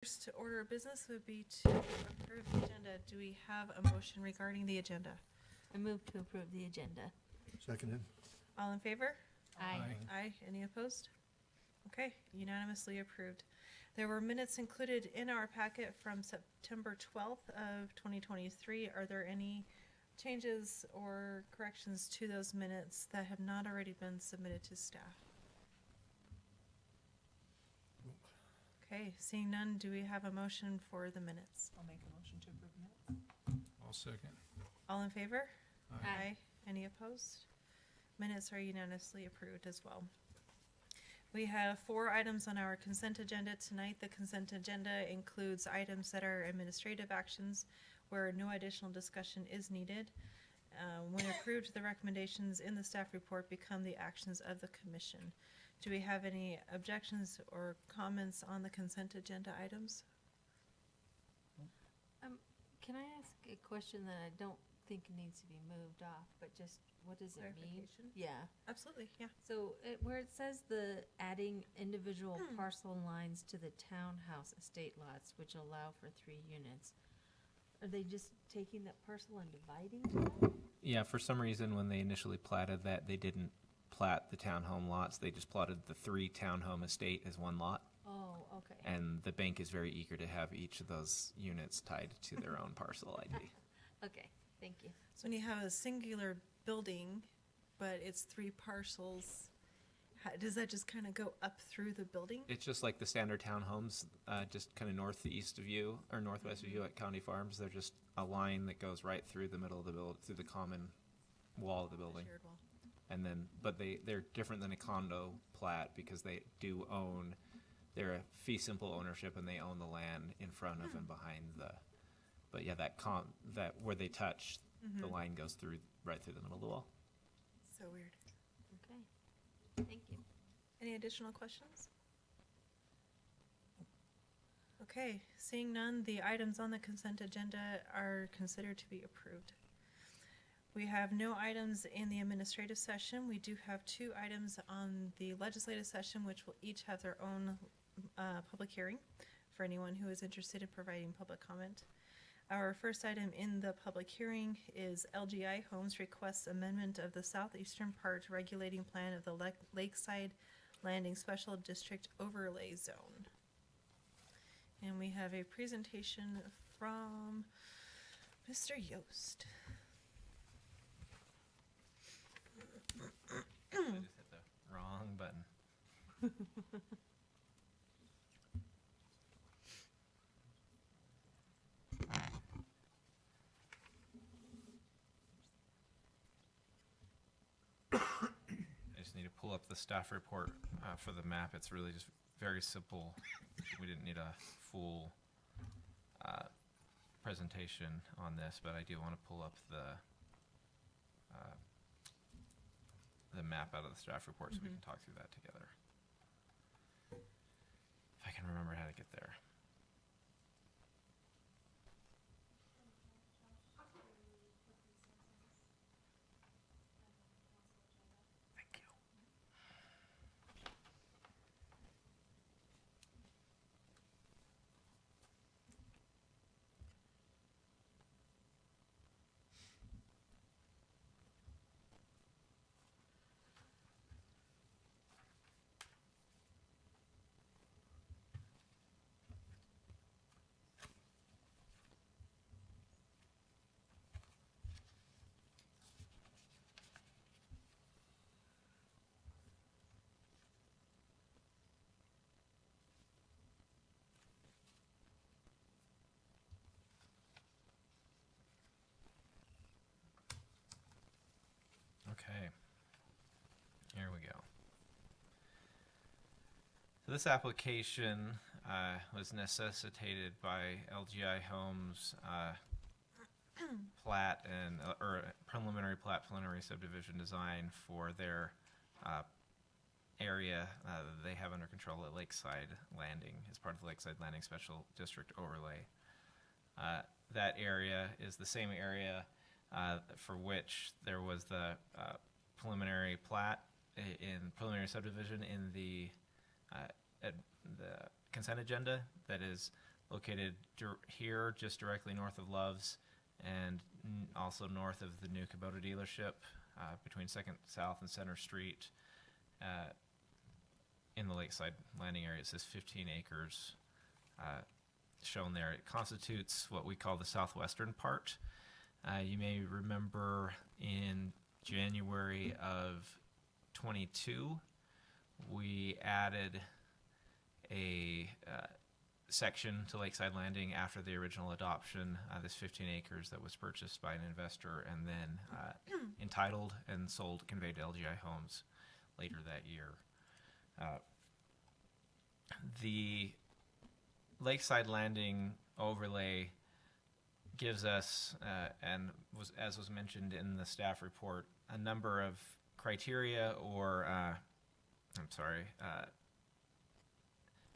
First order of business would be to approve the agenda. Do we have a motion regarding the agenda? I move to approve the agenda. Seconded. All in favor? Aye. Aye. Any opposed? Okay, unanimously approved. There were minutes included in our packet from September 12th of 2023. Are there any changes or corrections to those minutes that have not already been submitted to staff? Okay, seeing none, do we have a motion for the minutes? I'll make a motion to approve minutes. I'll second. All in favor? Aye. Any opposed? Minutes are unanimously approved as well. We have 4 items on our consent agenda tonight. The consent agenda includes items that are administrative actions where no additional discussion is needed. When approved, the recommendations in the staff report become the actions of the commission. Do we have any objections or comments on the consent agenda items? Can I ask a question that I don't think needs to be moved off, but just what does it mean? Clarification? Yeah. Absolutely, yeah. So where it says the adding individual parcel lines to the townhouse estate lots, which allow for 3 units, are they just taking that parcel and dividing it? Yeah, for some reason, when they initially platted that, they didn't plat the townhome lots. They just plotted the 3 townhome estate as one lot. Oh, okay. And the bank is very eager to have each of those units tied to their own parcel ID. Okay, thank you. So when you have a singular building, but it's 3 parcels, does that just kind of go up through the building? It's just like the standard townhomes, just kind of northeast of you, or northwest of you at County Farms. They're just a line that goes right through the middle of the building, through the common wall of the building. Shared wall. And then, but they're different than a condo plat because they do own, they're a fee simple ownership and they own the land in front of and behind the, but yeah, that where they touch, the line goes through, right through the middle of the wall. So weird. Okay, thank you. Any additional questions? Okay, seeing none, the items on the consent agenda are considered to be approved. We have no items in the administrative session. We do have 2 items on the legislative session, which will each have their own public hearing for anyone who is interested in providing public comment. Our first item in the public hearing is LGI Homes requests amendment of the southeastern part regulating plan of the Lakeside Landing Special District Overlay Zone. And we have a presentation from Mr. Yost. I just hit the wrong button. I just need to pull up the staff report for the map. It's really just very simple. We didn't need a full presentation on this, but I do want to pull up the map out of the staff report so we can talk through that together. If I can remember how to get there. Thank you. Okay, here we go. So this application was necessitated by LGI Homes plat and or preliminary plat, preliminary subdivision design for their area that they have under control at Lakeside Landing as part of the Lakeside Landing Special District Overlay. That area is the same area for which there was the preliminary plat in preliminary subdivision in the consent agenda that is located here, just directly north of Love's, and also north of the new Kubota dealership, between 2nd South and Center Street, in the Lakeside Landing area. It says 15 acres shown there. It constitutes what we call the southwestern part. You may remember in January of 22, we added a section to Lakeside Landing after the original adoption, this 15 acres that was purchased by an investor and then entitled and sold, conveyed to LGI Homes later that year. The Lakeside Landing overlay gives us, as was mentioned in the staff report, a number of criteria or,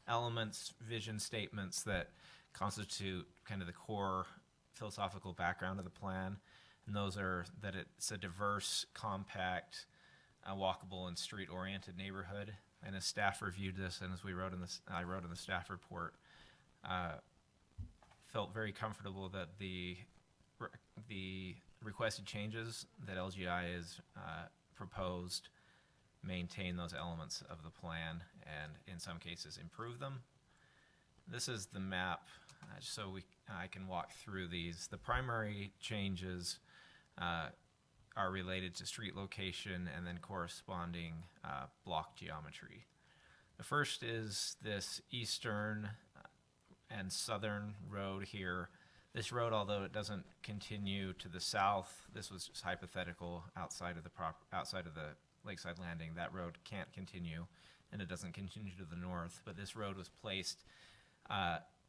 elements, vision statements that constitute kind of the core philosophical background of the plan. And those are that it's a diverse, compact, walkable, and street-oriented neighborhood. And as staff reviewed this, and as I wrote in the staff report, felt very comfortable that the requested changes that LGI has proposed maintain those elements of the plan and in some cases improve them. This is the map, so I can walk through these. The primary changes are related to street location and then corresponding block geometry. The first is this eastern and southern road here. This road, although it doesn't continue to the south, this was just hypothetical outside of the Lakeside Landing. That road can't continue, and it doesn't continue to the north. But this road was placed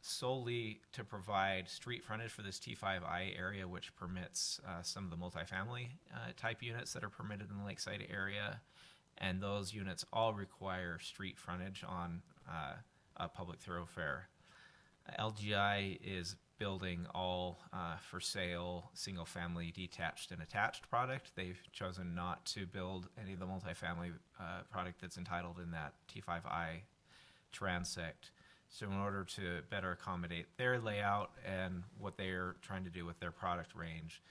solely to provide street frontage for this T5I area, which permits some of the multifamily type units that are permitted in the Lakeside area. And those units all require street frontage on a public thoroughfare. LGI is building all for sale, single family, detached and attached product. They've chosen not to build any of the multifamily product that's entitled in that T5I transect. So in order to better accommodate their layout and what they're trying to do with their product range,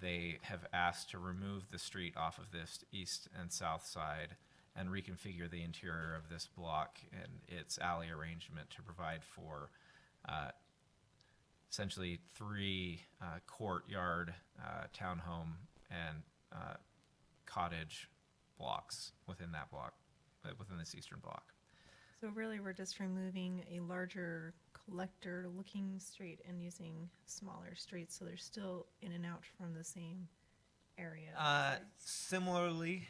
they have asked to remove the street off of this east and south side and reconfigure the interior of this block and its alley arrangement to provide for essentially 3 courtyard, townhome, and cottage blocks within that block, within this eastern block. So really, we're just removing a larger collector-looking street and using smaller streets, so they're still in and out from the same area. Similarly,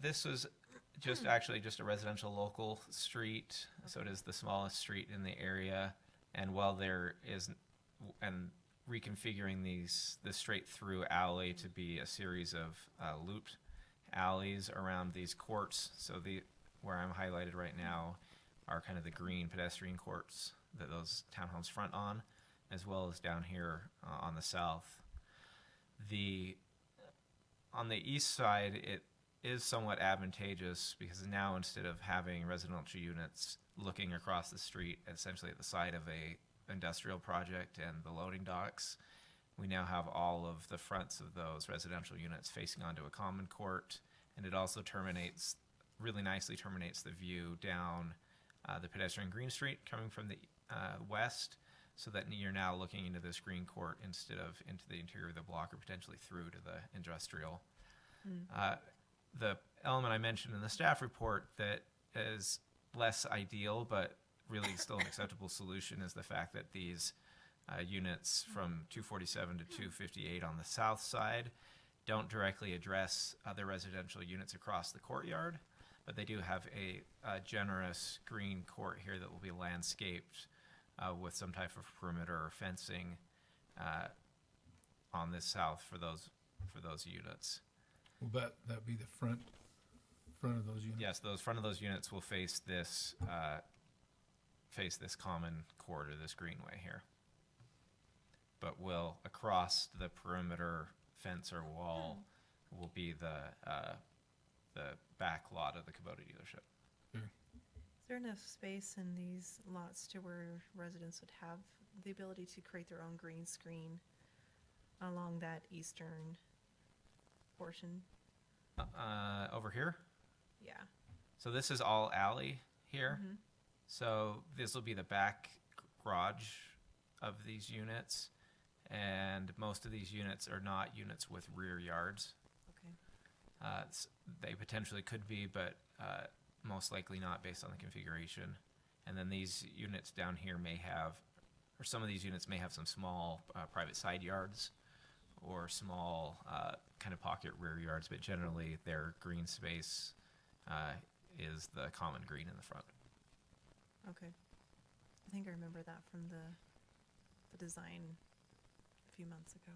this was actually just a residential local street, so it is the smallest street in the area. And while there is, and reconfiguring the straight through alley to be a series of looped alleys around these courts. So where I'm highlighted right now are kind of the green pedestrian courts that those townhomes front on, as well as down here on the south. On the east side, it is somewhat advantageous because now instead of having residential units looking across the street, essentially at the side of a industrial project and the loading docks, we now have all of the fronts of those residential units facing onto a common court, and it also really nicely terminates the view down the pedestrian green street coming from the west, so that you're now looking into this green court instead of into the interior of the block or potentially through to the industrial. The element I mentioned in the staff report that is less ideal but really still an acceptable solution is the fact that these units from 247 to 258 on the south side don't directly address other residential units across the courtyard, but they do have a generous green court here that will be landscaped with some type of perimeter or fencing on the south for those units. Will that be the front of those units? Yes, those front of those units will face this common court or this greenway here, but will across the perimeter fence or wall will be the back lot of the Kubota dealership. Sure. Is there enough space in these lots to where residents would have the ability to create their own green screen along that eastern portion. Over here. Yeah. So this is all alley here. Mhm. So this will be the back garage of these units, and most of these units are not units with rear yards. Okay. They potentially could be, but most likely not based on the configuration. And then these units down here may have, or some of these units may have some small private side yards or small kind of pocket rear yards, but generally their green space is the common green in the front. Okay. I think I remember that from the design a few months ago.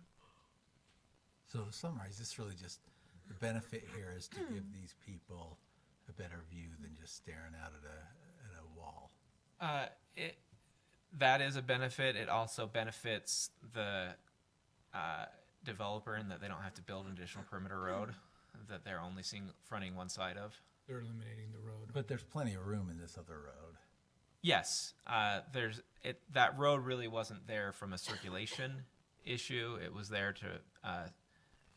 So to summarize, this really just, the benefit here is to give these people a better view than just staring out at a wall. That is a benefit. It also benefits the developer in that they don't have to build an additional perimeter road that they're only fronting one side of. They're eliminating the road. But there's plenty of room in this other road. Yes, that road really wasn't there from a circulation issue. It was there to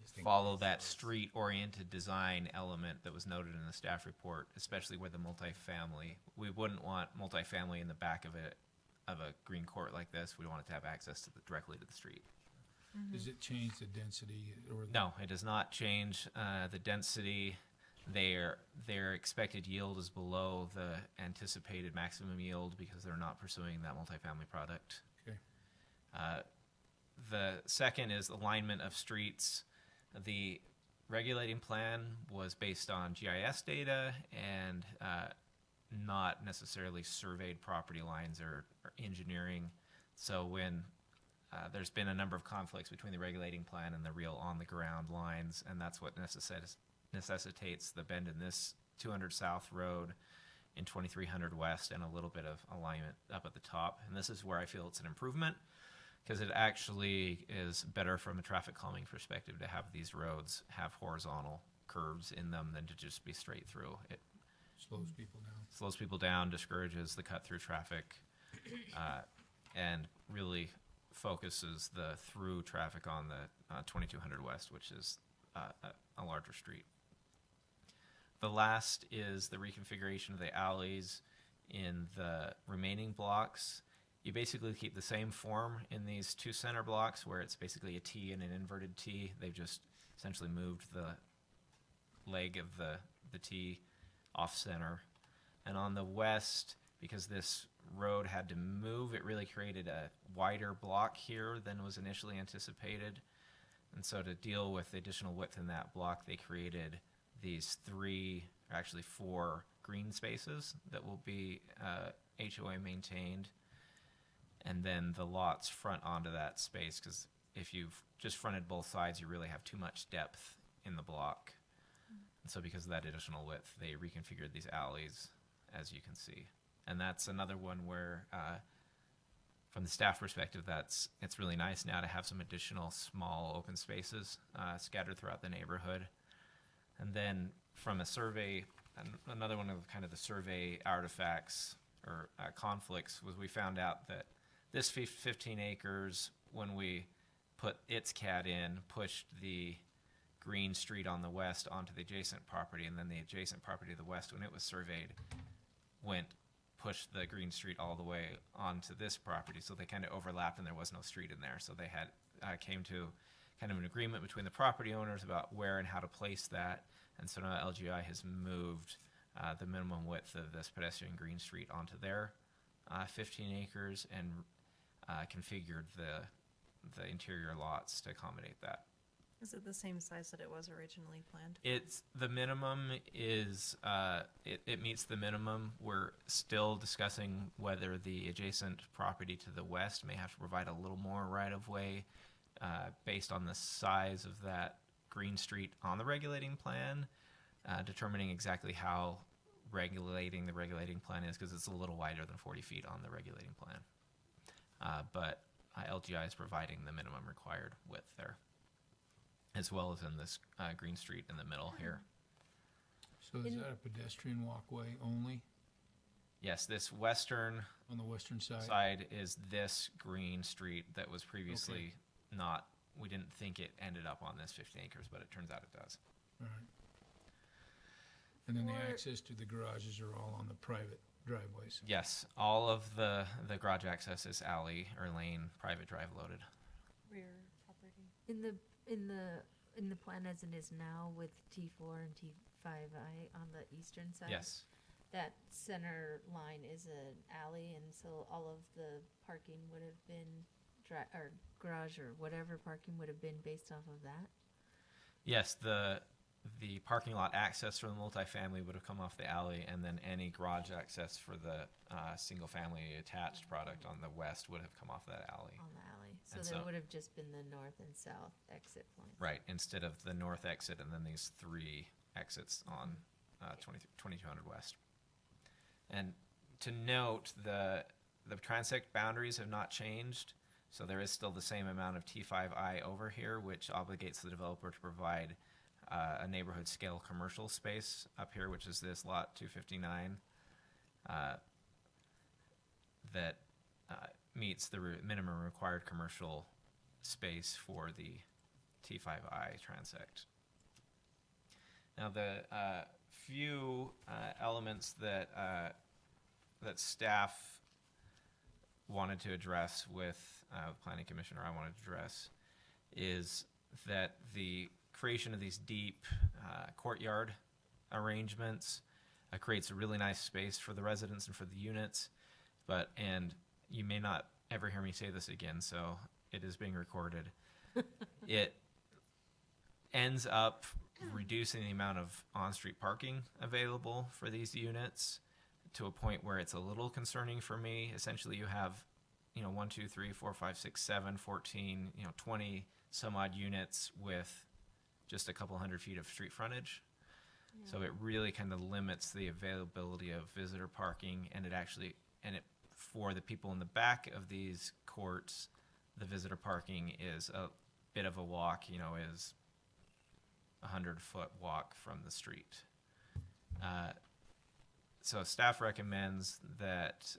Just in follow case that those- street-oriented design element that was noted in the staff report, especially where the multifamily. We wouldn't want multifamily in the back of a green court like this. We want it to have access directly to the street. Does it change the density or? No, it does not change the density. Their expected yield is below the anticipated maximum yield because they're not pursuing that multifamily product. Okay. The second is alignment of streets. The regulating plan was based on GIS data and not necessarily surveyed property lines or engineering. So when there's been a number of conflicts between the regulating plan and the real on-the-ground lines, and that's what necessitates the bend in this 200 South Road in 2300 West and a little bit of alignment up at the top. And this is where I feel it's an improvement because it actually is better from a traffic calming perspective to have these roads have horizontal curves in them than to just be straight through. It Slows people down. slows people down, discourages the cut-through traffic, and really focuses the through traffic on the 2200 West, which is a larger street. The last is the reconfiguration of the alleys in the remaining blocks. You basically keep the same form in these two center blocks where it's basically a T and an inverted T. They've just essentially moved the leg of the T off center. And on the west, because this road had to move, it really created a wider block here than was initially anticipated. And so to deal with the additional width in that block, they created these four green spaces that will be HOA maintained. And then the lots front onto that space, because if you've just fronted both sides, you really have too much depth in the block. And so because of that additional width, they reconfigured these alleys, as you can see. And that's another one where, from the staff perspective, it's really nice now to have some additional small open spaces scattered throughout the neighborhood. And then from a survey, another one of kind of the survey artifacts or conflicts was we found out that this 15 acres, when we put its CAD in, pushed the green street on the west onto the adjacent property, and then the adjacent property to the west, when it was surveyed, pushed the green street all the way onto this property. So they kind of overlapped and there was no street in there. So they came to kind of an agreement between the property owners about where and how to place that. And so now LGI has moved the minimum width of this pedestrian green street onto their 15 acres and configured the interior lots to accommodate that. Is it the same size that it was originally planned? It's the minimum is it meets the minimum. We're still discussing whether the adjacent property to the west may have to provide a little more right of way based on the size of that green street on the regulating plan, determining exactly how regulating the regulating plan is, because it's a little wider than 40 feet on the regulating plan. But LGI is providing the minimum required width there, as well as in this green street in the middle here. So is that a pedestrian walkway only? Yes, this western on the western side? side is this green street that was previously not, we didn't think it ended up on this 15 acres, but it turns out it does. All right. And then the Or- access to the garages are all on the private driveways? Yes, all of the garage access is alley or lane, private drive loaded. Rear property. In the plan as it is now with T4 and T5I on the eastern side? Yes, That center line is an alley, and so all of the parking would have been or garage or whatever parking would have been based off of that? yes, the parking lot access for the multifamily would have come off the alley, and then any garage access for the single-family attached product on the west would have come off that alley. On the alley. So And there so- would have just been the north and south exit points. Right, instead of the north exit and then these 3 exits on 2200 West. And to note, the transect boundaries have not changed, so there is still the same amount of T5I over here, which obligates the developer to provide a neighborhood scale commercial space up here, which is this lot 259, that meets the minimum required commercial space for the T5I transect. Now, the few elements that that staff wanted to address with Planning Commission, or I wanted to address, is that the creation of these deep courtyard arrangements creates a really nice space for the residents and for the units, and you may not ever hear me say this again, so it is being recorded. It ends up reducing the amount of on-street parking available for these units to a point where it's a little concerning for me. Essentially, you have, 1, 2, 3, 4, 5, 6, 7, 14, 20 some odd units with just a couple hundred feet of street frontage. So it really kind of limits the availability of visitor parking, and for the people in the back of these courts, the visitor parking is a bit of a walk, is a 100-foot walk from the street. So staff recommends that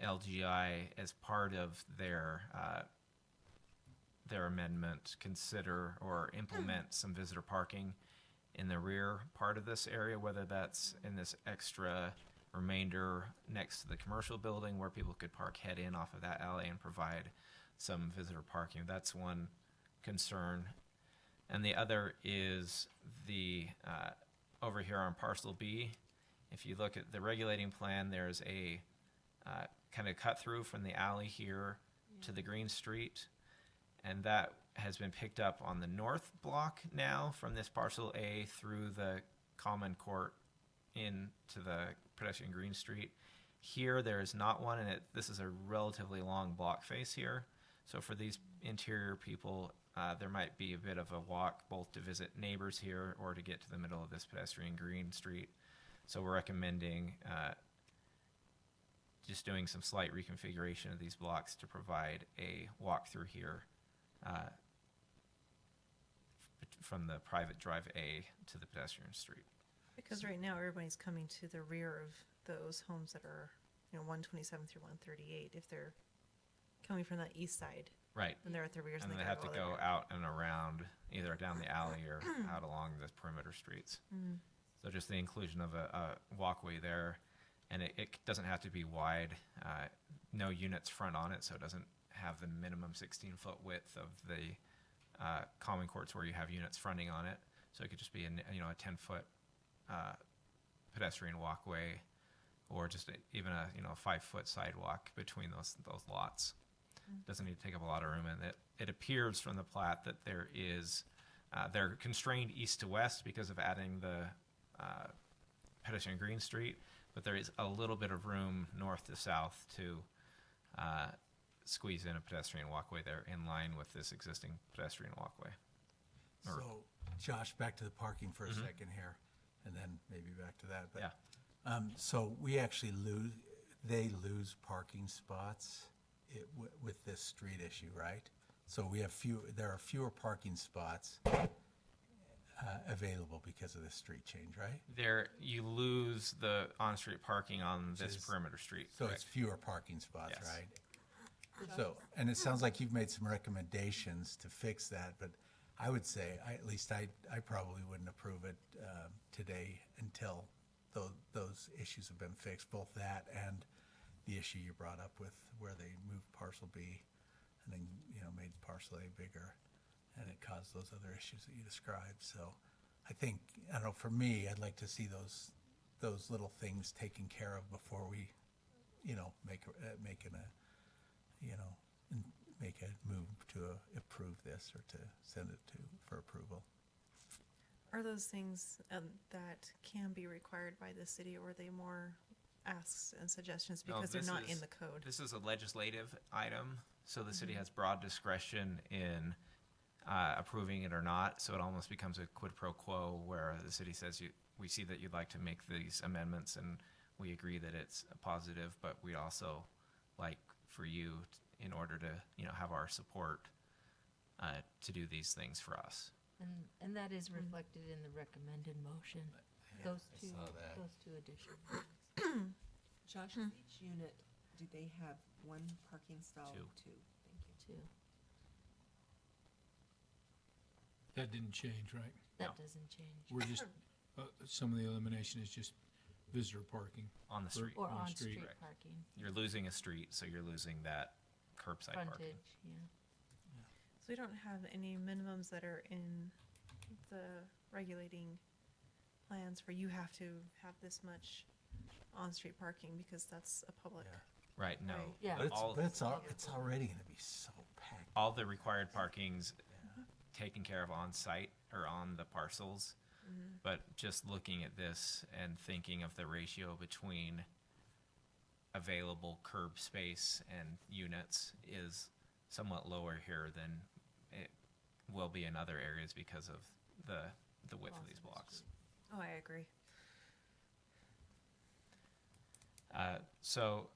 LGI, as part of their amendment, consider or implement some visitor parking in the rear part of this area, whether that's in this extra remainder next to the commercial building where people could park head in off of that alley and provide some visitor parking. That's one concern. And the other is the over here on parcel B. If you look at the regulating plan, there's a kind of cut through from the alley here to the Green Street, and that has been picked up on the north block now from this parcel A through the common court into the pedestrian Green Street. Here there is not one, and this is a relatively long block face here. So for these interior people, there might be a bit of a walk both to visit neighbors here or to get to the middle of this pedestrian Green Street. So we're recommending just doing some slight reconfiguration of these blocks to provide a walk through here from the private drive A to the pedestrian street. Because right now, everybody's coming to the rear of those homes that are, 127 through 138. If they're coming from the east side, Right. then they're at the rears And and they they have to gotta go there. out and around, either down the alley or out along the perimeter streets. Mm. So just the inclusion of a walkway there, and it doesn't have to be wide. No units front on it, so it doesn't have the minimum 16-foot width of the common courts where you have units fronting on it. So it could just be a 10-foot pedestrian walkway, or just even a 5-foot sidewalk between those lots. Doesn't need to take up a lot of room, and it appears from the plat that there is they're constrained east to west because of adding the pedestrian Green Street, but there is a little bit of room north to south to squeeze in a pedestrian walkway there in line with this existing pedestrian walkway. Or- So, Josh, back to the parking for a second here, and then maybe back to that. But, Yeah. So we actually they lose parking spots with this street issue, right? So there are fewer parking spots available because of this street change, right? There, you lose the on-street parking on this is- perimeter street. So correct? it's fewer parking spots, Yes. right? So, and it sounds like you've made some recommendations to fix that, but I would say, at least I probably wouldn't approve it today until those issues have been fixed, both that and the issue you brought up with where they moved parcel B and then, made parcel A bigger, and it caused those other issues that you described. So I think, I don't know, for me, I'd like to see those little things taken care of before we, make a move to approve this or to send it for approval. Are those things that can be required by the city, or are they more asks and suggestions No, because they're this not is- in the code? This is a legislative item, so the city has broad discretion in approving it or not. So it almost becomes a quid pro quo where the city says, we see that you'd like to make these amendments and we agree that it's a positive, but we also like for you, in order to, have our support, to do these things for us. And that is reflected in the recommended motion, those I two, saw that. those two additions. Josh, with each unit, do they have one parking stall? Two. Two, thank you. Too. That didn't change, right? That No. doesn't change. We're just, some of the elimination is just visitor parking. On the street. Or on on street. street Right. parking, You're losing a street, so you're losing that curbside parking. frontage, yeah. So we don't have any minimums that are in the regulating plans where you have to have this much on-street parking because that's a public. Yeah. Right, no. Right. Yeah. But All, it's already gonna be so packed. all the required parking's taken care of on site or on the parcels. But just looking at this and thinking of the ratio between available curb space and units is somewhat lower here than it will be in other areas because of the width of these blocks. Oh, I agree. So,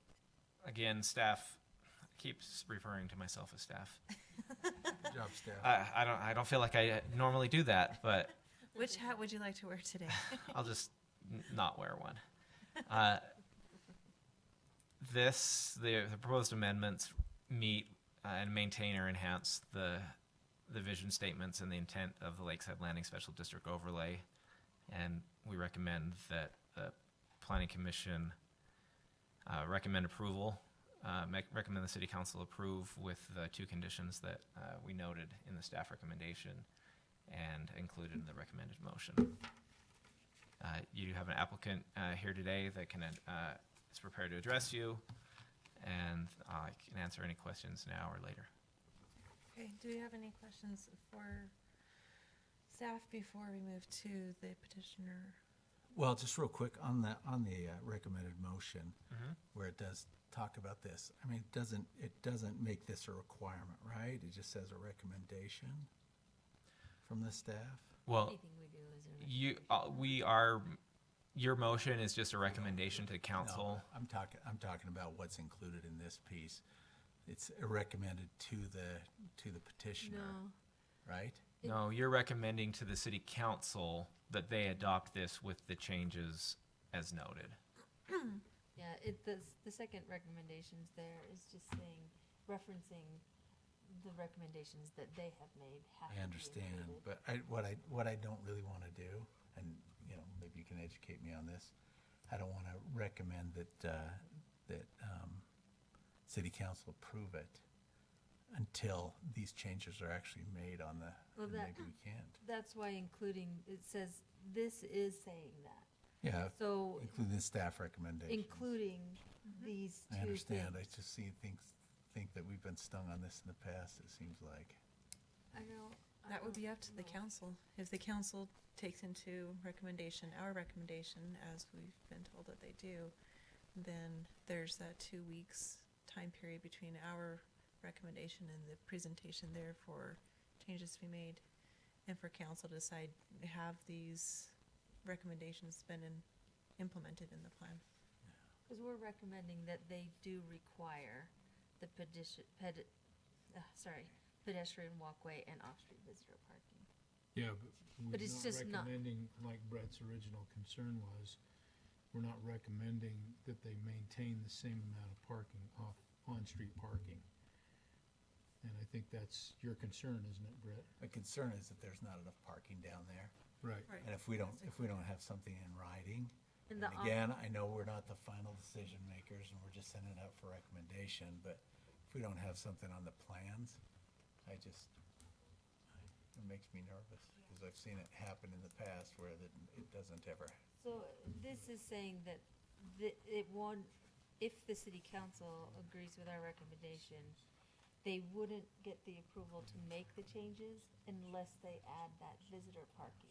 again, staff, I keep referring to myself as staff. Good job, staff. I don't feel like I normally do that, but Which hat would you like to wear today? I'll just not wear one. The proposed amendments meet and maintain or enhance the vision statements and the intent of the Lakeside Landing Special District overlay, and we recommend that the Planning Commission recommend approval. Recommend the City Council approve with the two conditions that we noted in the staff recommendation and included in the recommended motion. You have an applicant here today that is prepared to address you, and I can answer any questions now or later. Okay, do we have any questions for staff before we move to the petitioner? Well, just real quick on the recommended motion, where it does talk about this. I mean, it doesn't make this a requirement, right? It just says a recommendation from the staff. Well, Anything we do is a your motion is just a recommendation to council. No, I'm talking about what's included in this piece. It's recommended to the petitioner, No, right? No, you're recommending to the city council that they adopt this with the changes as noted. yeah, the second recommendations there is just saying, referencing the recommendations that they have made have to I be understand, included. but what I don't really want to do, and maybe you can educate me on this. I don't want to recommend that city council approve it until these changes are actually made on the. Well, and that- maybe we can't. That's why including, it says, this is saying that. Yeah, So including the staff recommendations. including these two I understand. I things. just think that we've been stung on this in the past. It seems like. I know. I That would don't be up to the know. council. If the council takes into our recommendation, as we've been told that they do, then there's that 2 weeks time period between our recommendation and the presentation there for changes to be made, and for council to decide, have these recommendations been implemented in the plan. Because we're recommending that they do require the pedestrian walkway and off-street visitor parking. Yeah, but But we're it's not just not- recommending, like Brett's original concern was, we're not recommending that they maintain the same amount of parking on-street parking. And I think that's your concern, isn't it, Brett? The concern is that there's not enough parking down there. Right. Right. And if we don't have something in writing, And and the again, I know we're not the final decision makers and we're just sending it out for recommendation, but if we don't have something on the plans, it makes me nervous, because I've seen it happen in the past where it doesn't ever. So this is saying that if the city council agrees with our recommendation, they wouldn't get the approval to make the changes unless they add that visitor parking.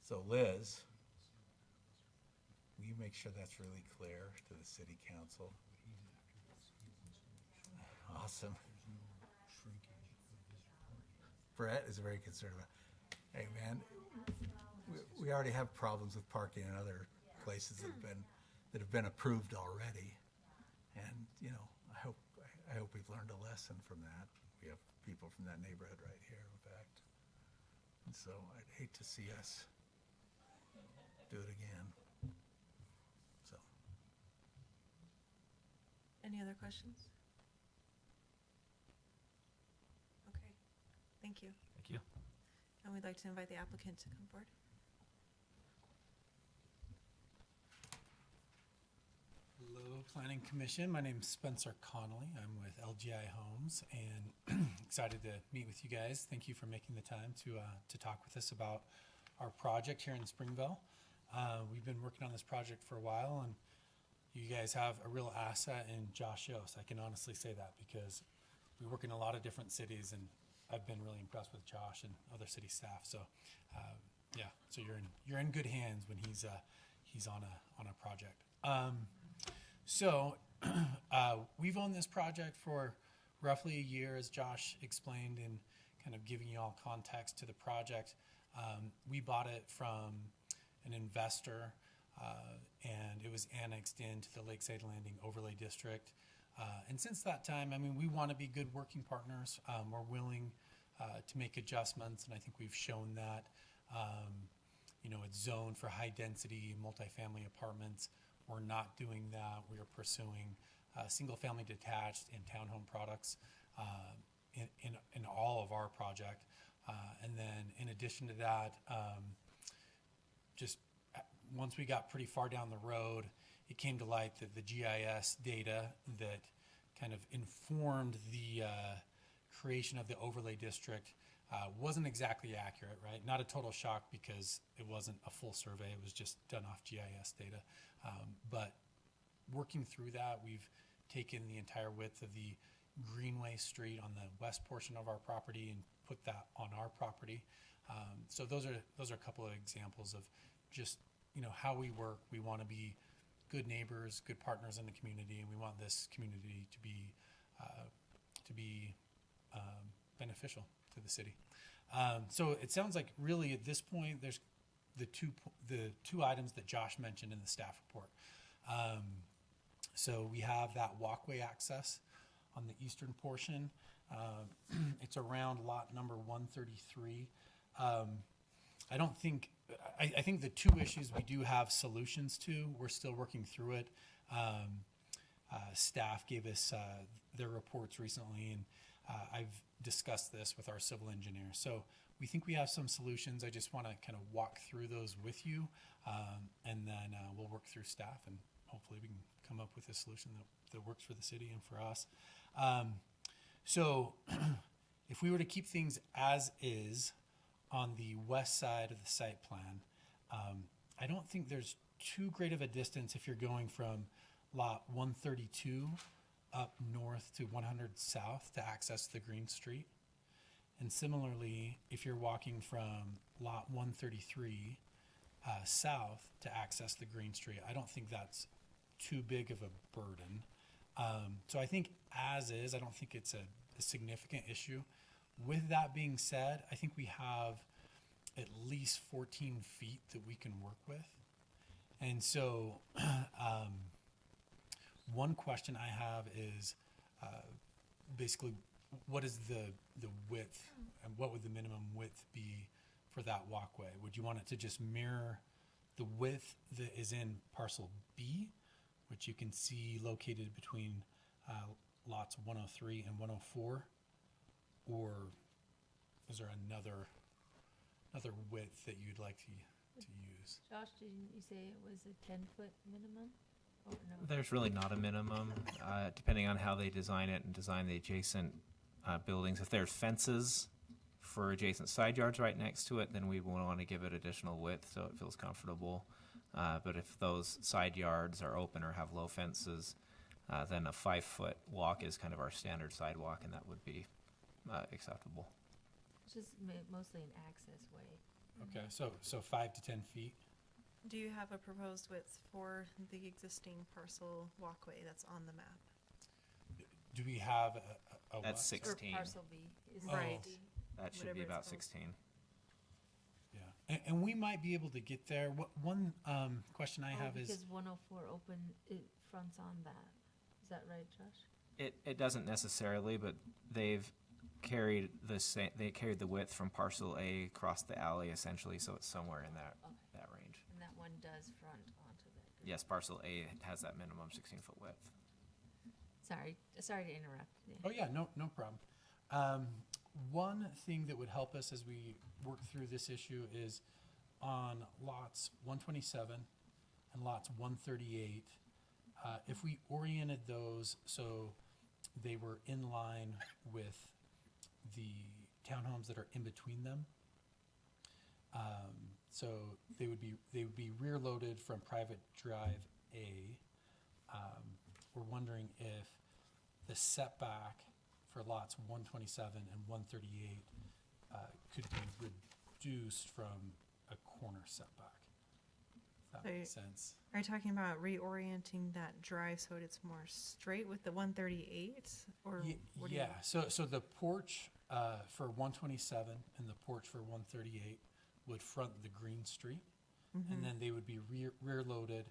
So Liz, will you make sure that's really clear to the city council? Awesome. Brett is very concerned about, hey, man, we already have problems with parking in other places that have been approved already. And, you know, I hope we've learned a lesson from that. We have people from that neighborhood right here, in fact. And so I'd hate to see us do it again. So, Any other questions? Okay, thank you. Thank you. And we'd like to invite the applicant to come forward. Hello, Planning Commission. My name's Spencer Connolly. I'm with LGI Homes and excited to meet with you guys. Thank you for making the time to talk with us about our project here in Springville. We've been working on this project for a while, and you guys have a real asset in Josh Yost. I can honestly say that because we work in a lot of different cities, and I've been really impressed with Josh and other city staff. So, yeah, so you're in good hands when he's on a project. So we've owned this project for roughly a year, as Josh explained, in kind of giving you all context to the project. We bought it from an investor, and it was annexed into the Lakeside Landing Overlay District. And since that time, I mean, we want to be good working partners. We're willing to make adjustments, and I think we've shown that. You know, it's zoned for high density multifamily apartments. We're not doing that. We are pursuing single family detached and townhome products in all of our project. And then in addition to that, just once we got pretty far down the road, it came to light that the GIS data that kind of informed the creation of the overlay district wasn't exactly accurate, right? Not a total shock because it wasn't a full survey. It was just done off GIS data. But working through that, we've taken the entire width of the Greenway Street on the west portion of our property and put that on our property. So those are a couple of examples of just, you know, how we work. We want to be good neighbors, good partners in the community, and we want this community to be beneficial to the city. So it sounds like really at this point there's the two items that Josh mentioned in the staff report. So we have that walkway access on the eastern portion. It's around lot number 133. I think the two issues we do have solutions to. We're still working through it. Staff gave us their reports recently, and I've discussed this with our civil engineer. So we think we have some solutions. I just want to kind of walk through those with you, and then we'll work through staff, and hopefully we can come up with a solution that works for the city and for us. So if we were to keep things as is on the west side of the site plan, I don't think there's too great of a distance if you're going from lot 132 up north to 100 south to access the Green Street. And similarly, if you're walking from lot 133 south to access the Green Street, I don't think that's too big of a burden. So I think as is, I don't think it's a significant issue. With that being said, I think we have at least 14 feet that we can work with. And so one question I have is basically what is the width, and what would the minimum width be for that walkway? Would you want it to just mirror the width that is in parcel B, which you can see located between lots 103 and 104? Or is there another width that you'd like to use? Josh, didn't you say it was a 10-foot minimum? Or no? There's really not a minimum, depending on how they design it and design the adjacent buildings. If there's fences for adjacent side yards right next to it, then we would want to give it additional width so it feels comfortable. But if those side yards are open or have low fences, then a 5-foot walk is kind of our standard sidewalk, and that would be acceptable. It's just mostly an access way. Okay, so 5 to 10 feet. Do you have a proposed width for the existing parcel walkway that's on the map? Do we have a That's what? 16. Or parcel B is Right. D. That should Whatever be it's about called. 16. Yeah, and we might be able to get there. One question I have is, Because 104 open, it fronts on that. Is that right, Josh? It doesn't necessarily, but they've carried they carried the width from parcel A across the alley essentially, so it's somewhere in that range. And that one does front onto that. Yes, parcel A has that minimum 16-foot width. Sorry to interrupt. Yeah. oh yeah, no problem. One thing that would help us as we work through this issue is on lots 127 and lots 138, if we oriented those so they were in line with the townhomes that are in between them. So they would be rear loaded from private drive A. We're wondering if the setback for lots 127 and 138 could be reduced from a corner setback. If that So makes sense. Are you talking about reorienting that drive so it's more straight with the 138? Or what do you? Yeah, so the porch for 127 and the porch for 138 would front the green street, and then they would be rear loaded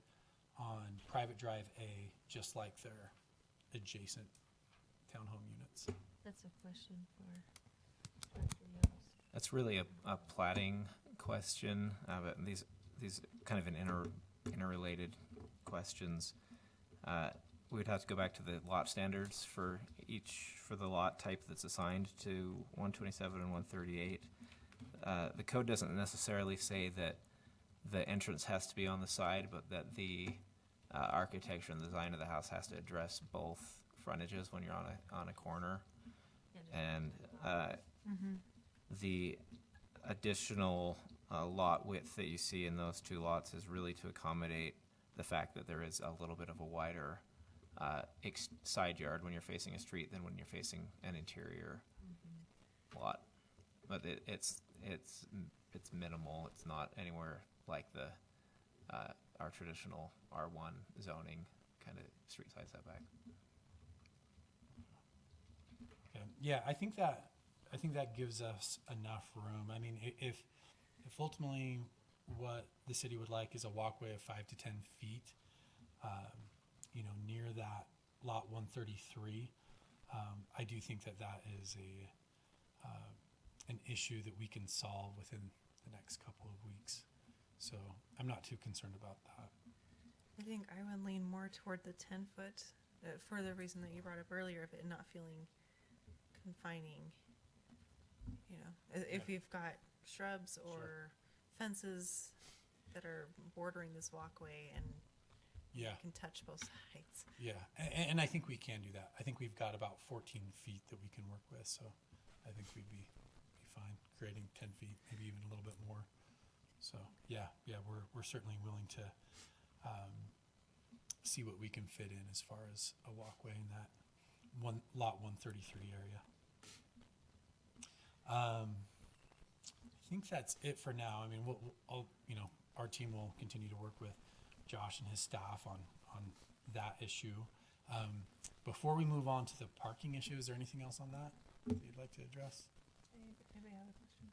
on private drive A, just like their adjacent townhome units. That's a question for Dr. Yost. That's really a platting question, but these kind of interrelated questions. We would have to go back to the lot standards for the lot type that's assigned to 127 and 138. The code doesn't necessarily say that the entrance has to be on the side, but that the architecture and design of the house has to address both frontages when you're on a corner. And the additional lot width that you see in those two lots is really to accommodate the fact that there is a little bit of a wider side yard when you're facing a street than when you're facing an interior lot. But it's minimal. It's not anywhere like our traditional R1 zoning kind of street side setback. Okay. Yeah, I think that gives us enough room. I mean, if ultimately what the city would like is a walkway of 5 to 10 feet, near that lot 133, I do think that is an issue that we can solve within the next couple of weeks. So I'm not too concerned about that. I think I would lean more toward the 10-foot for the reason that you brought up earlier of it not feeling confining. If you've got shrubs or fences that are bordering this walkway and Yeah. you can touch both sides. Yeah, and I think we can do that. I think we've got about 14 feet that we can work with, so I think we'd be fine creating 10 feet, maybe even a little bit more. So yeah, we're certainly willing to see what we can fit in as far as a walkway in that lot 133 area. I think that's it for now. I mean, our team will continue to work with Josh and his staff on that issue. Before we move on to the parking issue, is there anything else on that you'd like to address? Anybody have a question?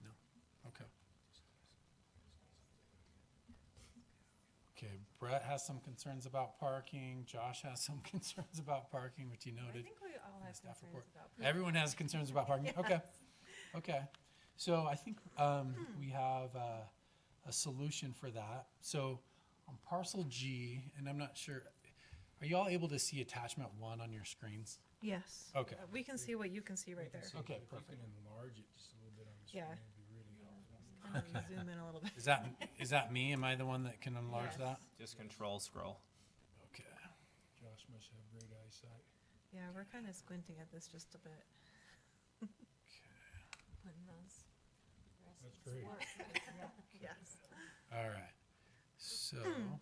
No? Okay. Okay, Brett has some concerns about parking. Josh has some concerns about parking, which he I noted. think we all have staff concerns report. about. Everyone has concerns about parking. Okay. Okay. So I think we have a solution for that. So on parcel G, and I'm not sure, are you all able to see attachment 1 on your screens? Yes. Okay. We can see what you can see right there. Okay, If you perfect. can enlarge it just a little bit on the Yeah. screen, it'd be really helpful. Kind of zoom in a little bit. Is that me? Am I the one that can enlarge Yes. that? Just control scroll. Okay. Josh must have great eyesight. Yeah, we're kind of squinting at this just a bit. Putting those. That's great. Yes. All right. So go away.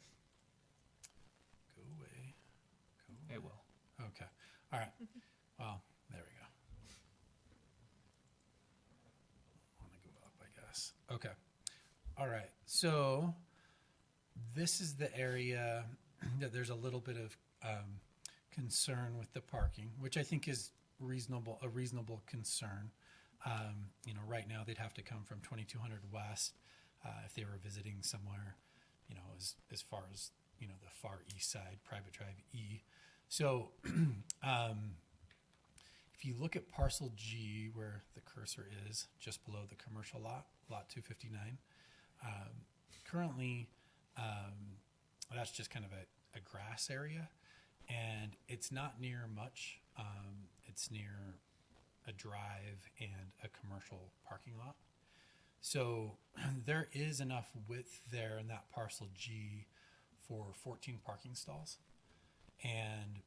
Go away. It will. Okay. All right. Well, there we go. Want to go up, I guess. Okay. All right. So this is the area that there's a little bit of concern with the parking, which I think is a reasonable concern. Right now they'd have to come from 2200 West if they were visiting somewhere, as far as, the far east side, Private Drive E. So if you look at parcel G, where the cursor is, just below the commercial lot, lot 259, currently that's just kind of a grass area, and it's not near much. It's near a drive and a commercial parking lot. So there is enough width there in that parcel G for 14 parking stalls. And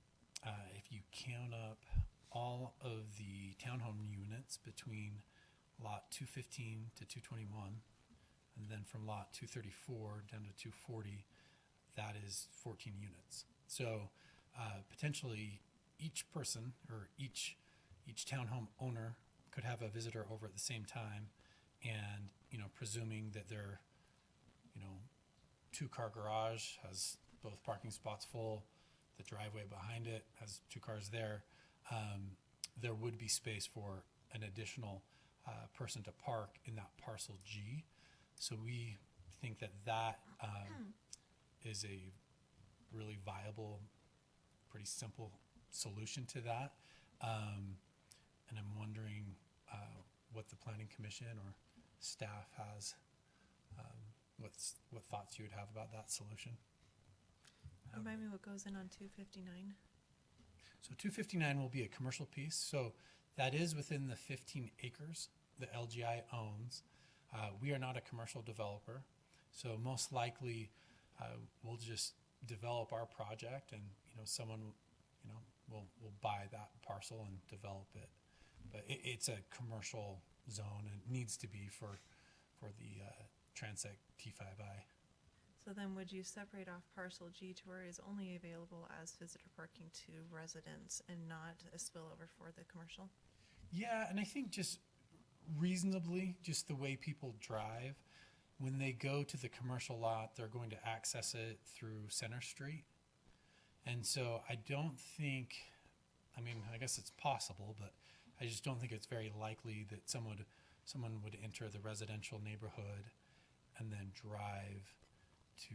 if you count up all of the townhome units between lot 215 to 221, and then from lot 234 down to 240, that is 14 units. So potentially each person or each townhome owner could have a visitor over at the same time, and presuming that their 2-car garage has both parking spots full, the driveway behind it has 2 cars there, there would be space for an additional person to park in that parcel G. So we think that is a really viable, pretty simple solution to that. And I'm wondering what the Planning Commission or staff has, what thoughts you would have about that solution. Remind me what goes in on 259. So 259 will be a commercial piece. So that is within the 15 acres that LGI owns. We are not a commercial developer, so most likely we'll just develop our project, and someone will buy that parcel and develop it. But it's a commercial zone and needs to be for the Transect T5I. So then would you separate off parcel G to where it is only available as visitor parking to residents and not a spillover for the commercial? Yeah, and I think just reasonably, just the way people drive, when they go to the commercial lot, they're going to access it through Center Street. And so I don't think, I guess it's possible, but I just don't think it's very likely that someone would enter the residential neighborhood and then drive to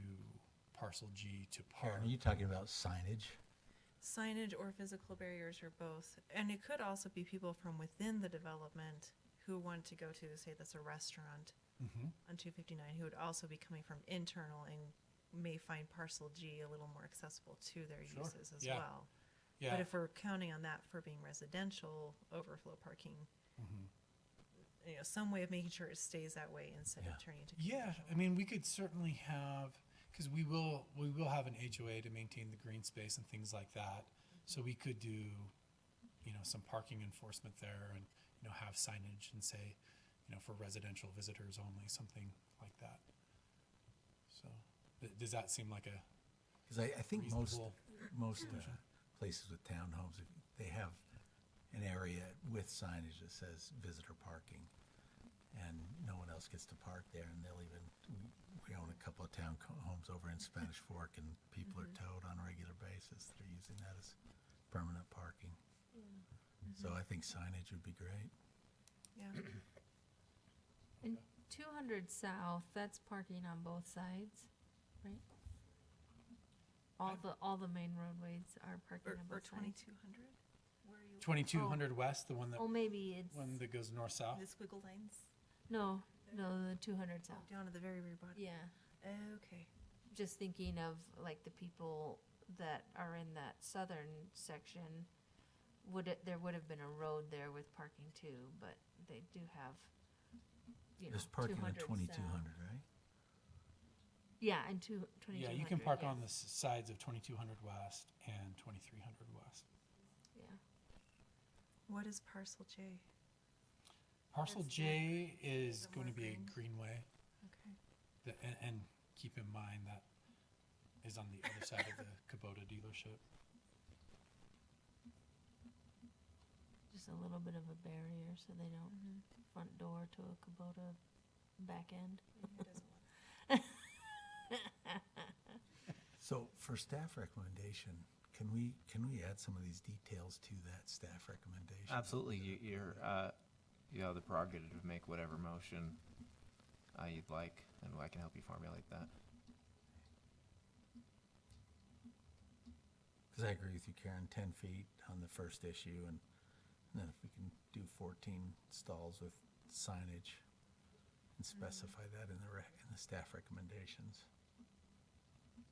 parcel G to park. Karen, are you talking about signage? Signage or physical barriers or both. And it could also be people from within the development who want to go to, say that's a restaurant on 259, who would also be coming from internal and may find parcel G a little more accessible to their Sure. uses as Yeah. well. Yeah. But if we're counting on that for being residential overflow parking, some way of making sure it stays that way instead Yeah. of turning into Yeah, commercial. we could certainly have, because we will have an HOA to maintain the green space and things like that. So we could do, some parking enforcement there, and have signage and say, for residential visitors only, something like that. So does that seem like a Because I think reasonable? most places with townhomes, they have an area with signage that says visitor parking, and no one else gets to park there, and they'll even, we own a couple of townhomes over in Spanish Fork, and people are towed on a regular basis. They're using that as permanent parking. So I think signage would be great. Yeah. And 200 South, that's parking on both sides, right? all the main roadways are parking on Or both sides. 2200? Where are you? 2200 west, the one that Oh, maybe it's, one that goes north-south. The squiggle lines? no, the 200 south. Down at the very, very bottom? Yeah, Okay. just thinking of like the people that are in that southern section, there would have been a road there with parking too, but they do have, There's parking at 200 2200, south. right? Yeah, and 2200. Yeah, you can park yes. on the sides of 2200 west and 2300 west. Yeah. What is parcel J? Parcel That's J is Is it going to more be green? a greenway, Okay. and keep in mind that is on the other side of the Kubota dealership. Just a little bit of a barrier so they don't front door to a Kubota back end. It doesn't want So for staff recommendation, can we add some of these details to that staff recommendation? Absolutely, you have the prerogative to make whatever motion you'd like, and I can help you formulate that. Because I agree with you, Karen, 10 feet on the first issue, and then if we can do 14 stalls with signage and specify that in the staff recommendations.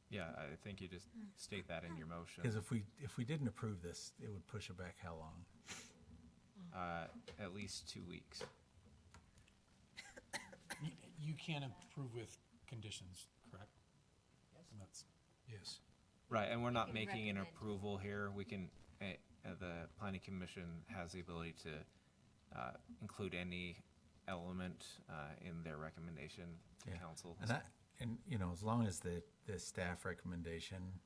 Yeah, I think you just state that in your motion. Because if we didn't approve this, it would push it back how long? At least 2 weeks. You can approve with conditions, correct? And that's- Yes. Right, and we're not can making an recommend. approval here. We can, the planning commission has the ability to include any element in their recommendation to Yeah. council. And as long as the staff recommendation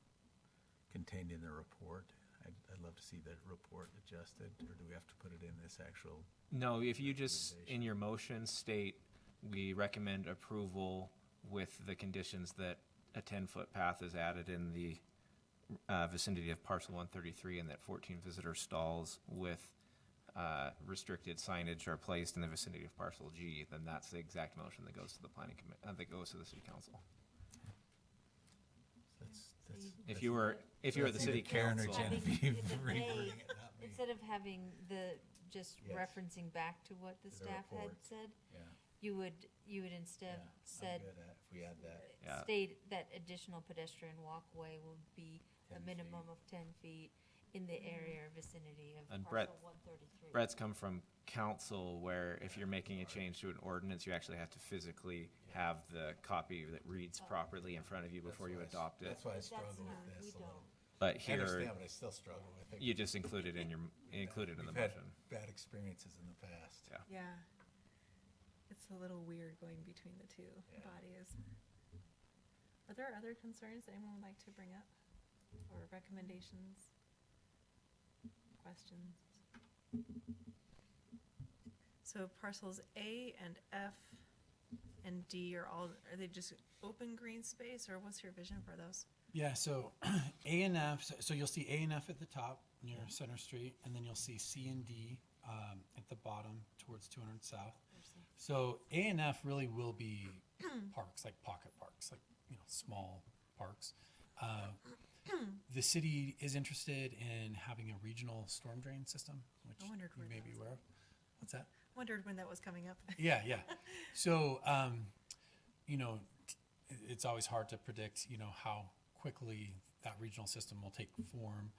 contained in the report, I'd love to see the report adjusted, or do we have to put it in this actual? No, if you just, in your motion, state, we recommend approval with the conditions that a 10-foot path is added in the vicinity of parcel 133 and that 14 visitor stalls with restricted signage are placed in the vicinity of parcel G, then that's the exact motion that goes to the planning that goes to the city council. If you were the city Karen or council, Genevieve Having the rewording A, it, not me. Instead of having just Yes. referencing back to what the To the staff had report. said, Yeah, you would instead yeah, I'm said, good at if we add that. Yeah. state that additional pedestrian walkway will be a 10 minimum feet. of 10 feet in the area or vicinity of And parcel 133. Brett's come from council where if you're making a change to an ordinance, you actually have to physically have the copy that reads properly in front of you before you adopt it. That's why I But that's struggle not- with we this a little. don't. But I here, understand, but I still struggle with it. you just include it in the We've had motion. bad experiences in the past. Yeah. Yeah. It's a little weird going between the two Yeah. bodies. Are there other concerns anyone would like to bring up? Or recommendations? Questions? So parcels A and F and D are they just open green space, or what's your vision for those? Yeah, so A and F, so you'll see A and F at the top near Center Street, and then you'll see C and D at the bottom towards 200 South. So A and F really will be parks, like pocket parks, like, small parks. The city is interested in having a regional storm drain system, which I wondered you where may that be was aware of. What's that? Wondered when that was coming up. Yeah, yeah. So, it's always hard to predict, how quickly that regional system will take form.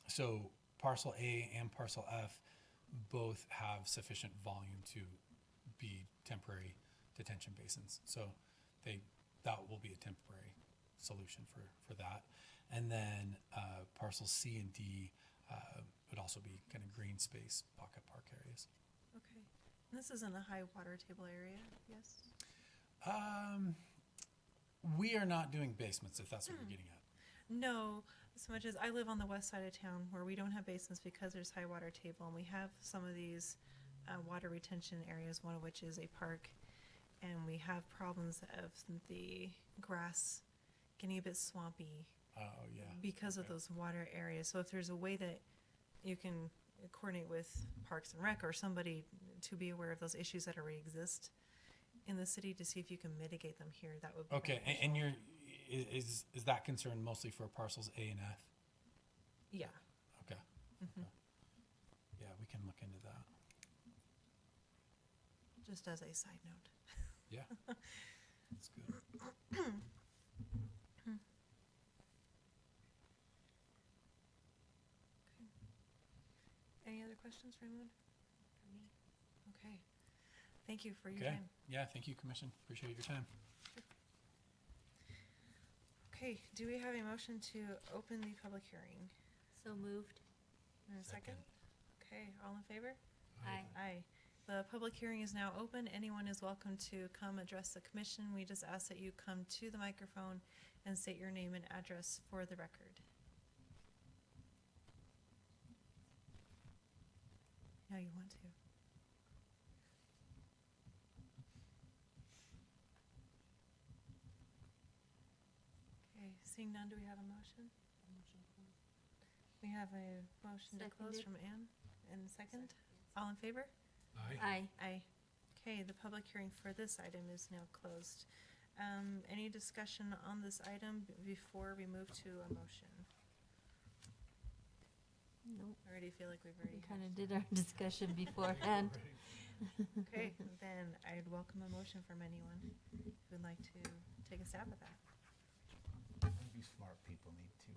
So parcel A and parcel F both have sufficient volume to be temporary detention basins. So that will be a temporary solution for that. And then parcels C and D would also be kind of green space pocket park areas. Okay. And this is in the high water table area, yes? We are not doing basements, if that's what you're getting at. No, as much as I live on the west side of town where we don't have basements because there's high water table, and we have some of these water retention areas, one of which is a park, and we have problems of the grass getting a bit swampy Oh, yeah. because of Okay. those water areas. So if there's a way that you can coordinate with Parks and Rec or somebody to be aware of those issues that already exist in the city to see if you can mitigate them here, that would be Okay, beneficial. and is that concern mostly for parcels A and F? Yeah. Okay. Okay. Yeah, we can look into that. Just as a side note. Yeah. That's good. Any other questions, Raymond? Okay. Thank you for your Okay. time. Yeah, thank you, Commission. Appreciate your time. Okay, do we have a motion to open the public hearing? So moved. And a second? Okay, all in favor? Aye. Aye. The public hearing is now open. Anyone is welcome to come address the commission. We just ask that you come to the microphone and state your name and address for the record. No, you want to. Okay, seeing none, do we have a motion? We have a motion to close Seconded. from Ann, and second. All in favor? Aye. Aye. Okay, the public hearing for this item is now closed. Any discussion on this item before we move to a motion? Nope. I already feel like we've We already. kind of did our discussion beforehand. Okay, then I'd welcome a motion from anyone who would like to take a stab at that. Maybe smart people need to,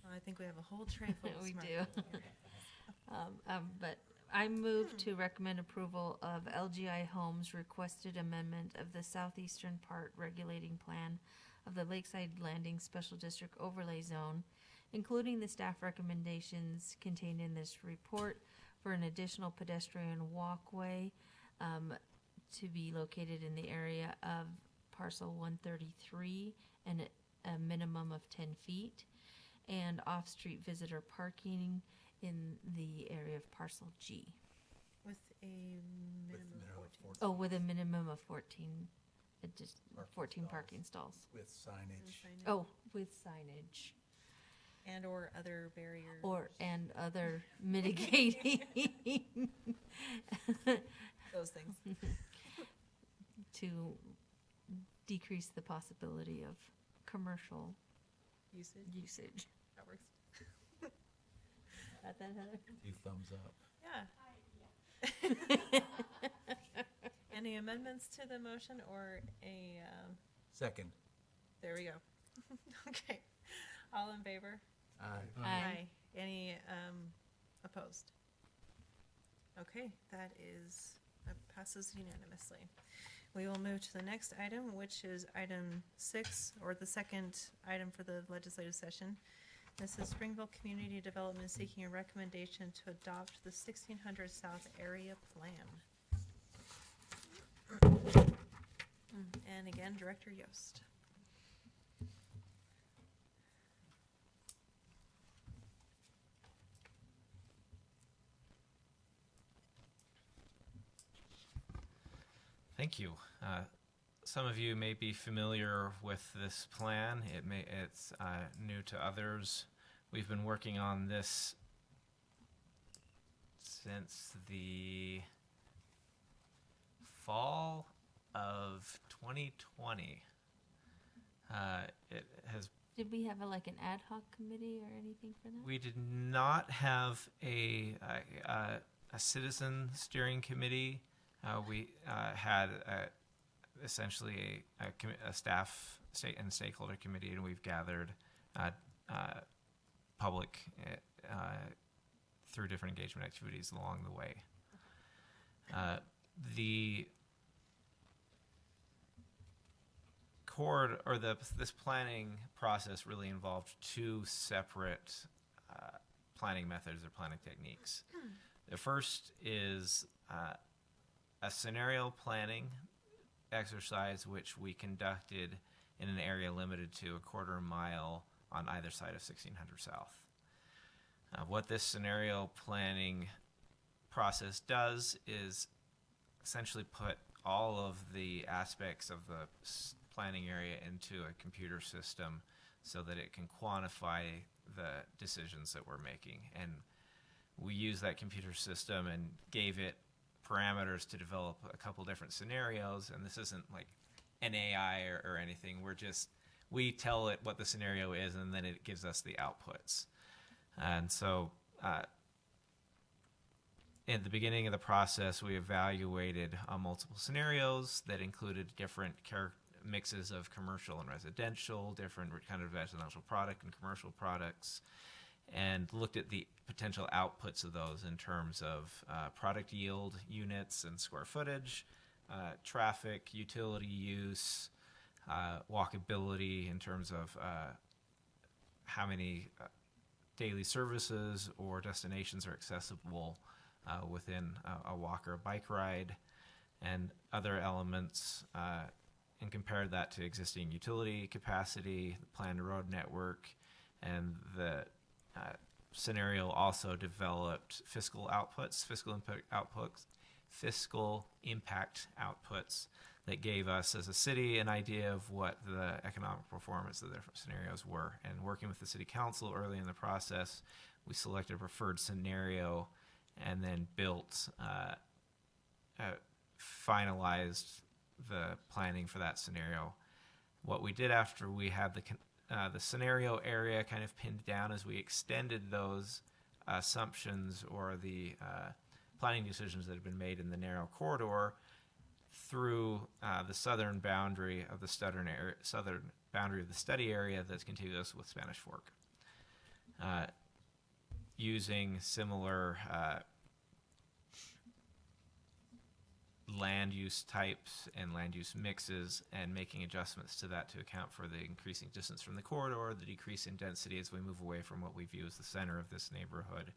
Well, I think we have a whole tray full of We smart do. people here. But I move to recommend approval of LGI Homes' requested amendment of the southeastern part regulating plan of the Lakeside Landing Special District Overlay Zone, including the staff recommendations contained in this report for an additional pedestrian walkway to be located in the area of parcel 133 and a minimum of 10 feet, and off-street visitor parking in the area of parcel G. With a minimum of 14. Oh, with a minimum of 14, just Parking 14 stalls. parking stalls. with signage. Oh, with signage And or other barriers. and other mitigating Those things. to decrease the possibility of commercial Usage, usage. that works. Got that, Heather? 2 thumbs up. Yeah. Any amendments to the motion or a, Second. there we go. Okay, all in favor? Aye. Aye. Any, opposed? Okay, that passes unanimously. We will move to the next item, which is item 6, or the second item for the legislative session. This is Springville Community Development seeking a recommendation to adopt the 1600 South Area Plan. And again, Director Yost. Thank you. Some of you may be familiar with this plan. It's new to others. We've been working on this since the fall of 2020. It has. Did we have like an ad hoc committee or anything for that? We did not have a citizen steering committee. We had essentially a staff and stakeholder committee, and we've gathered public through different engagement activities along the way. The this planning process really involved 2 separate planning methods or planning techniques. The first is a scenario planning exercise, which we conducted in an area limited to a quarter mile on either side of 1600 South. What this scenario planning process does is essentially put all of the aspects of the planning area into a computer system so that it can quantify the decisions that we're making. And we use that computer system and gave it parameters to develop a couple different scenarios. And this isn't like an AI or anything. we tell it what the scenario is, and then it gives us the outputs. And so in the beginning of the process, we evaluated multiple scenarios that included different mixes of commercial and residential, different kind of residential product and commercial products, and looked at the potential outputs of those in terms of product yield units and square footage, traffic, utility use, walkability in terms of how many daily services or destinations are accessible within a walk or a bike ride, and other elements, and compared that to existing utility capacity, the planned road network, and the scenario also developed fiscal impact outputs that gave us as a city an idea of what the economic performance of the different scenarios were. And working with the city council early in the process, we selected a preferred scenario and then finalized the planning for that scenario. What we did after we had the scenario area kind of pinned down, as we extended those assumptions or the planning decisions that have been made in the narrow corridor through the southern boundary of the study area that's contiguous with Spanish Fork, using similar land use types and land use mixes, and making adjustments to that to account for the increasing distance from the corridor, the decrease in density as we move away from what we view as the center of this neighborhood,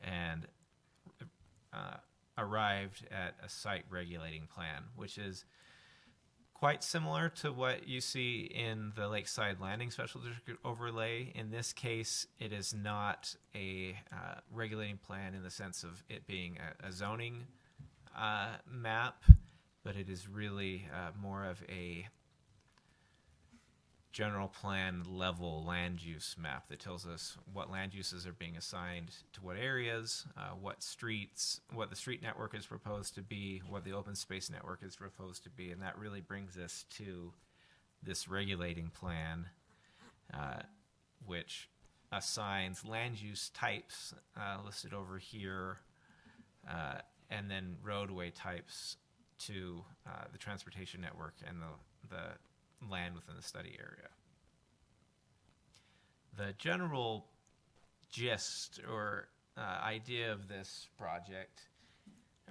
and arrived at a site regulating plan, which is quite similar to what you see in the Lakeside Landing Special District overlay. In this case, it is not a regulating plan in the sense of it being a zoning map, but it is really more of a general plan level land use map that tells us what land uses are being assigned to what areas, what streets, what the street network is proposed to be, what the open space network is proposed to be, and that really brings us to this regulating plan, which assigns land use types listed over here, and then roadway types to the transportation network and the land within the study area. The general gist or idea of this project,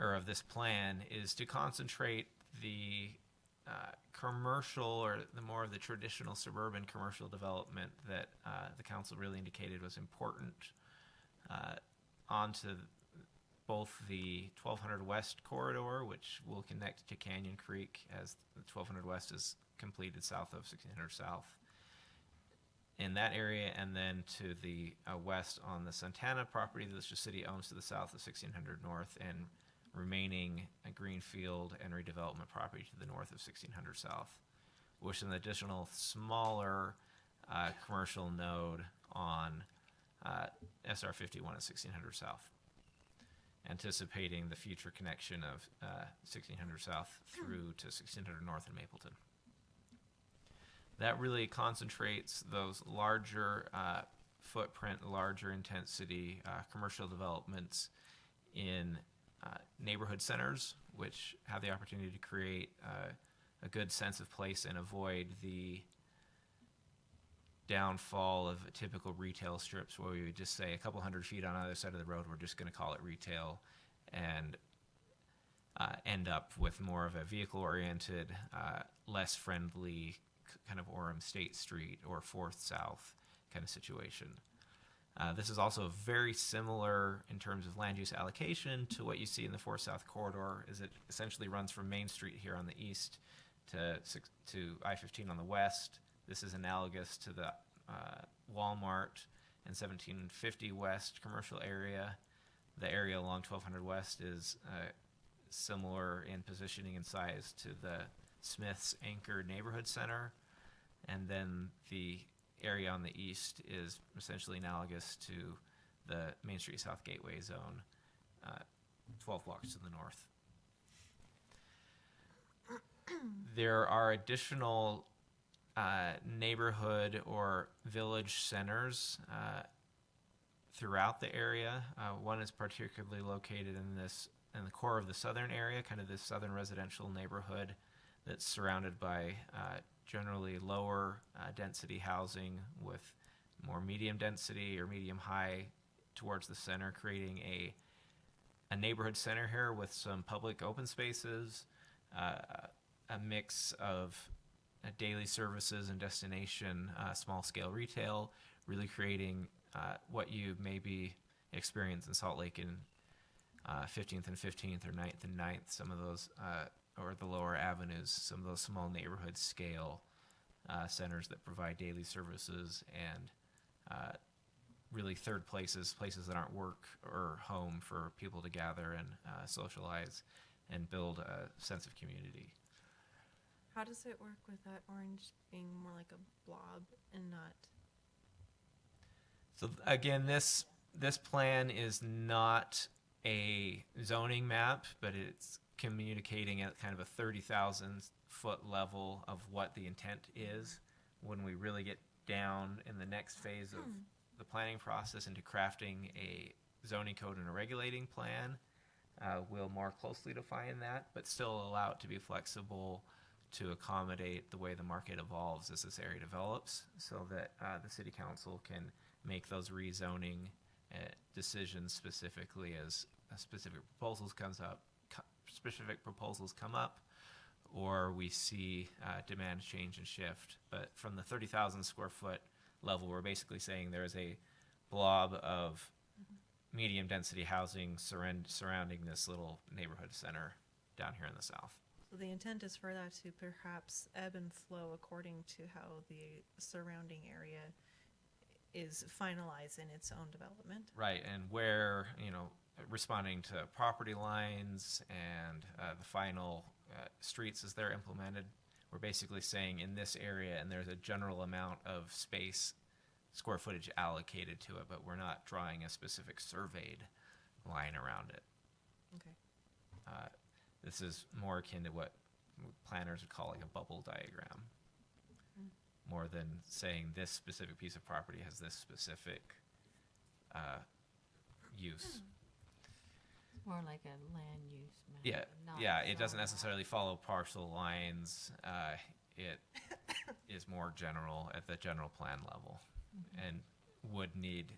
or of this plan, is to concentrate the commercial, or the more of the traditional suburban commercial development that the council really indicated was important, onto both the 1200 West corridor, which will connect to Canyon Creek as the 1200 West is completed south of 1600 South in that area, and then to the west on the Santana property that the city owns to the south of 1600 North, and remaining a greenfield and redevelopment property to the north of 1600 South, with an additional smaller commercial node on SR 51 at 1600 South, anticipating the future connection of 1600 South through to 1600 North in Mapleton. That really concentrates those larger footprint, larger intensity commercial developments in neighborhood centers, which have the opportunity to create a good sense of place and avoid the downfall of typical retail strips where we would just say a couple hundred feet on either side of the road, we're just going to call it retail, and end up with more of a vehicle-oriented, less friendly kind of Orem State Street or 4th South kind of situation. This is also very similar in terms of land use allocation to what you see in the 4th South corridor, as it essentially runs from Main Street here on the east to I-15 on the west. This is analogous to the Walmart and 1750 West commercial area. The area along 1200 West is similar in positioning and size to the Smith's anchored neighborhood center. And then the area on the east is essentially analogous to the Main Street South Gateway zone, 12 blocks to the north. There are additional neighborhood or village centers throughout the area. One is particularly located in the core of the southern area, kind of this southern residential neighborhood that's surrounded by generally lower density housing with more medium density or medium high towards the center, creating a neighborhood center here with some public open spaces, a mix of daily services and destination small scale retail, really creating what you maybe experience in Salt Lake in 15th and 15th or 9th and 9th, some of those, or the lower avenues, some of those small neighborhood scale centers that provide daily services and really third places that aren't work or home for people to gather and socialize and build a sense of community. How does it work with that orange being more like a blob and not? So again, this plan is not a zoning map, but it's communicating at kind of a 30,000 foot level of what the intent is. When we really get down in the next phase of the planning process into crafting a zoning code and a regulating plan, we'll more closely define that, but still allow it to be flexible to accommodate the way the market evolves as this area develops, so that the city council can make those rezoning decisions specifically as specific proposals come up, or we see demand change and shift. But from the 30,000 square foot level, we're basically saying there is a blob of medium density housing surrounding this little neighborhood center down here in the south. So the intent is for that to perhaps ebb and flow according to how the surrounding area is finalized in its own development. Right, and where, responding to property lines and the final streets as they're implemented, we're basically saying in this area, and there's a general amount of space, square footage allocated to it, but we're not drawing a specific surveyed line around it. Okay. This is more akin to what planners would call like a bubble diagram, more than saying this specific piece of property has this specific use. More like a land use map. Yeah, not yeah. It doesn't zone map. necessarily follow parcel lines. It is more general at the general plan level, and would need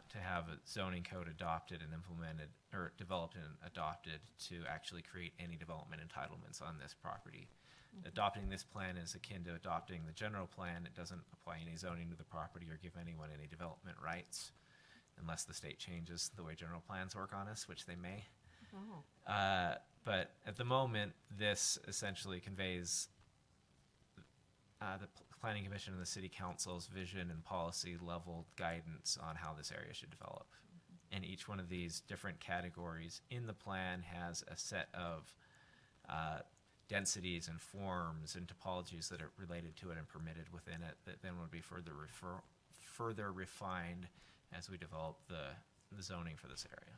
to have a zoning code adopted and implemented, or developed and adopted to actually create any development entitlements on this property. Adopting this plan is akin to adopting the general plan. It doesn't apply any zoning to the property or give anyone any development rights, unless the state changes the way general plans work on us, which they may. Oh. But at the moment, this essentially conveys the Planning Commission and the City Council's vision and policy level guidance on how this area should develop. And each one of these different categories in the plan has a set of densities and forms and topologies that are related to it and permitted within it that then would be further refined as we develop the zoning for this area.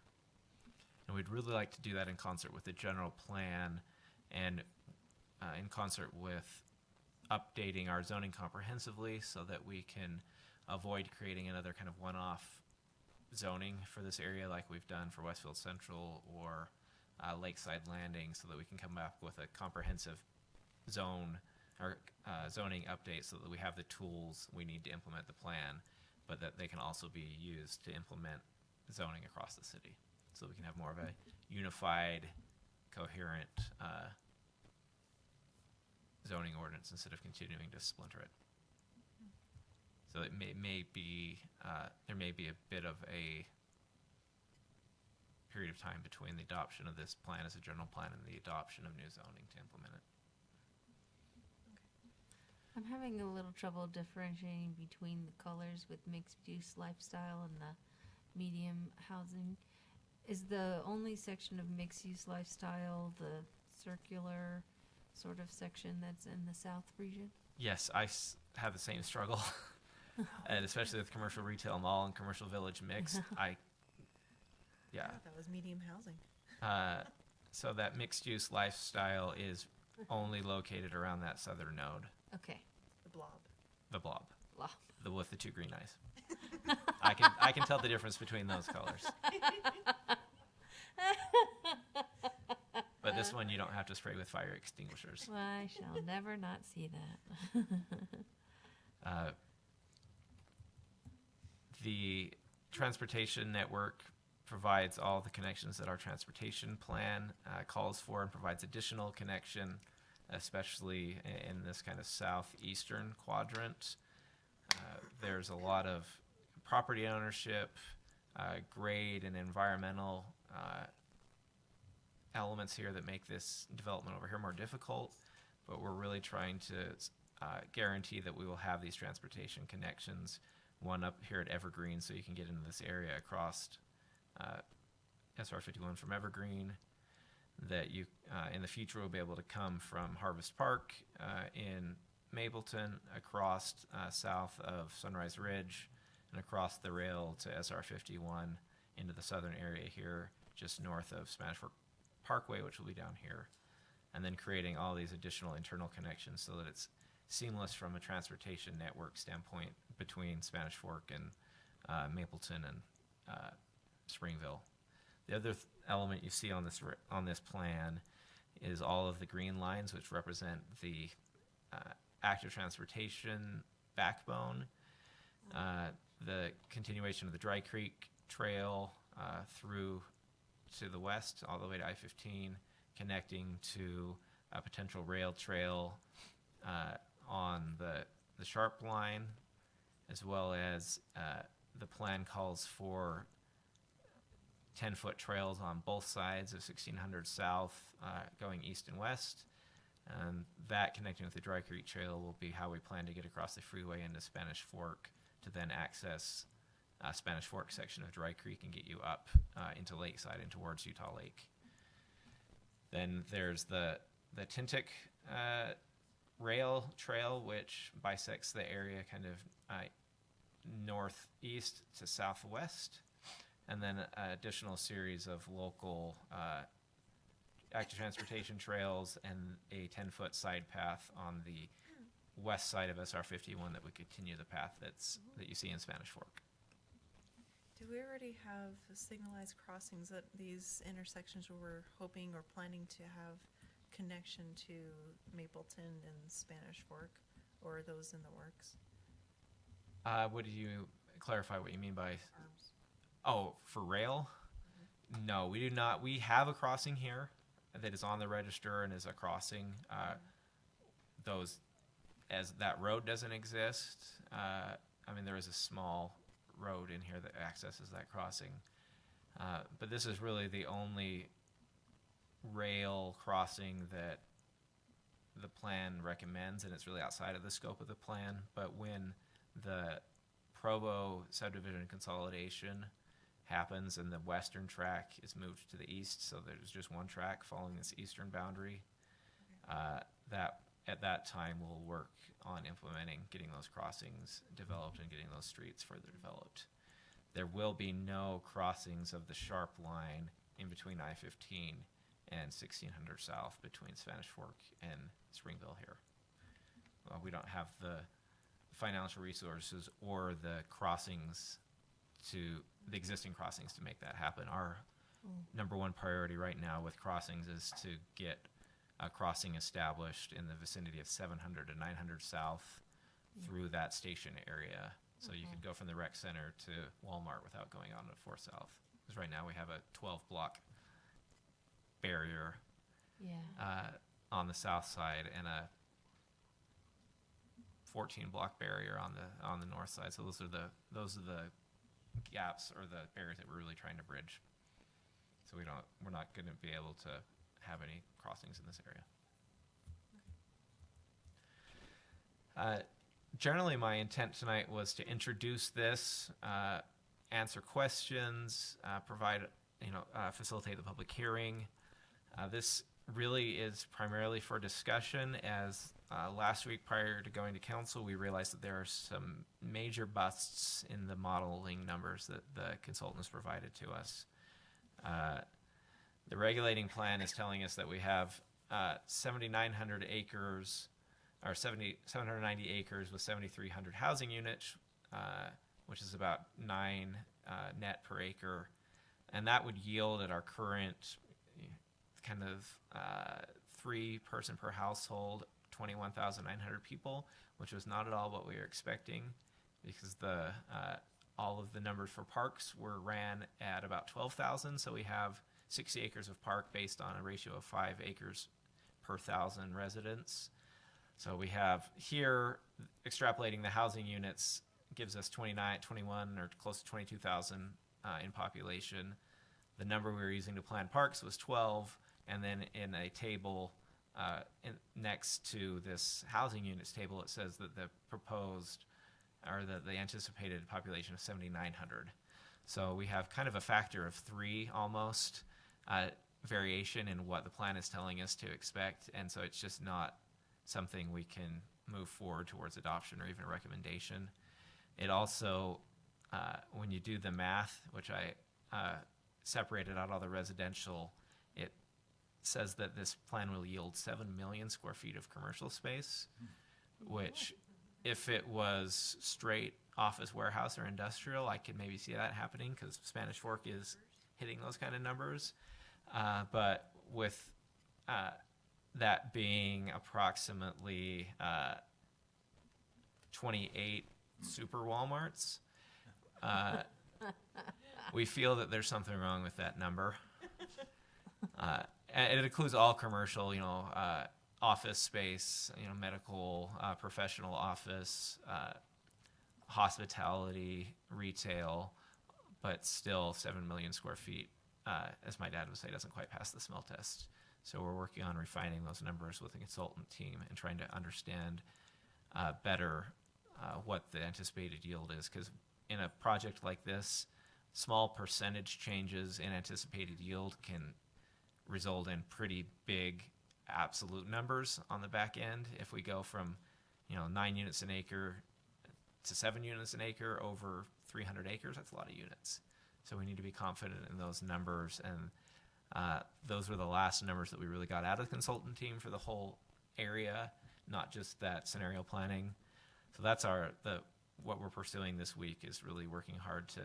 And we'd really like to do that in concert with the general plan and in concert with updating our zoning comprehensively so that we can avoid creating another kind of one-off zoning for this area like we've done for Westfield Central or Lakeside Landing, so that we can come up with a comprehensive zone or zoning update so that we have the tools we need to implement the plan, but that they can also be used to implement zoning across the city, so we can have more of a unified, coherent zoning ordinance instead of continuing to splinter it. So it may be there may be a bit of a period of time between the adoption of this plan as a general plan and the adoption of new zoning to implement it. I'm having a little trouble differentiating between the colors with mixed-use lifestyle and the medium housing. Is the only section of mixed-use lifestyle the circular sort of section that's in the south region? Yes, I have the same struggle, and especially with commercial retail mall and commercial village mixed. Yeah. That was medium housing. So that mixed-use lifestyle is only located around that southern node. Okay. But blob? The blob, Blob. the with the two green eyes. I can tell the difference between those colors. But this one you don't have to spray with fire extinguishers. I shall never not see that. The transportation network provides all the connections that our transportation plan calls for, and provides additional connection, especially in this kind of southeastern quadrant. There's a lot of property ownership, grade, and environmental elements here that make this development over here more difficult, but we're really trying to guarantee that we will have these transportation connections, one up here at Evergreen, so you can get into this area across SR 51 from Evergreen, that you in the future will be able to come from Harvest Park in Mapleton, across south of Sunrise Ridge, and across the rail to SR 51 into the southern area here, just north of Spanish Fork Parkway, which will be down here, and then creating all these additional internal connections so that it's seamless from a transportation network standpoint between Spanish Fork and Mapleton and Springville. The other element you see on this plan is all of the green lines, which represent the active transportation backbone, the continuation of the Dry Creek Trail through to the west all the way to I-15, connecting to a potential rail trail on the Sharp line, as well as the plan calls for 10-foot trails on both sides of 1600 South, going east and west. And that, connecting with the Dry Creek Trail, will be how we plan to get across the freeway into Spanish Fork to then access Spanish Fork section of Dry Creek and get you up into Lakeside and towards Utah Lake. Then there's the Tintic rail trail, which bisects the area kind of northeast to southwest, and then an additional series of local active transportation trails and a 10-foot side path on the west side of SR 51 that would continue the path that you see in Spanish Fork. Do we already have signalized crossings at these intersections where we're hoping or planning to have connection to Mapleton and Spanish Fork, or are those in the works? Would you clarify what you mean by? Oh, for rail? No, we do not. We have a crossing here that is on the register and is a crossing. Those, as that road doesn't exist, there is a small road in here that accesses that crossing. But this is really the only rail crossing that the plan recommends, and it's really outside of the scope of the plan. But when the Provo subdivision consolidation happens and the western track is moved to the east, so there's just one track following this eastern boundary, that at that time we'll work on implementing getting those crossings developed and getting those streets further developed. There will be no crossings of the Sharp line in between I-15 and 1600 South between Spanish Fork and Springville here. We don't have the financial resources or the existing crossings to make that happen. Our number one priority right now with crossings is to get a crossing established in the vicinity of 700 to 900 South through that station area. So you could go from the rec center to Walmart without going on to 4 South. Because right now we have a 12-block barrier on the south side and a 14-block barrier on the north side. So those are the gaps or the barriers that we're really trying to bridge. So we're not going to be able to have any crossings in this area. Generally, my intent tonight was to introduce this, answer questions, facilitate the public hearing. This really is primarily for discussion, as last week prior to going to council, we realized that there are some major busts in the modeling numbers that the consultants provided to us. The regulating plan is telling us that we have 7,900 acres or 790 acres with 7,300 housing units, which is about 9 net per acre. And that would yield at our current kind of 3-person per household, 21,900 people, which was not at all what we were expecting, because all of the numbers for parks were ran at about 12,000. So we have 60 acres of park based on a ratio of 5 acres per 1,000 residents. So we have here, extrapolating the housing units gives us 21, or close to 22,000 in population. The number we were using to plan parks was 12, and then in a table next to this housing units table, it says that the proposed, or the anticipated population of 7,900. So we have kind of a factor of 3 almost variation in what the plan is telling us to expect, and so it's just not something we can move forward towards adoption or even a recommendation. It also, when you do the math, which I separated out all the residential, it says that this plan will yield 7 million square feet of commercial space, which if it was straight office, warehouse, or industrial, I could maybe see that happening because Spanish Fork is hitting those kind of numbers. But with that being approximately 28 super Walmarts, we feel that there's something wrong with that number. And it includes all commercial, office space, medical, professional office, hospitality, retail, but still 7 million square feet, as my dad would say, doesn't quite pass the smell test. So we're working on refining those numbers with a consultant team and trying to understand better what the anticipated yield is. Because in a project like this, small percentage changes in anticipated yield can result in pretty big absolute numbers on the back end. If we go from 9 units an acre to 7 units an acre over 300 acres, that's a lot of units. So we need to be confident in those numbers, and those were the last numbers that we really got out of the consultant team for the whole area, not just that scenario planning. So that's what we're pursuing this week, is really working hard to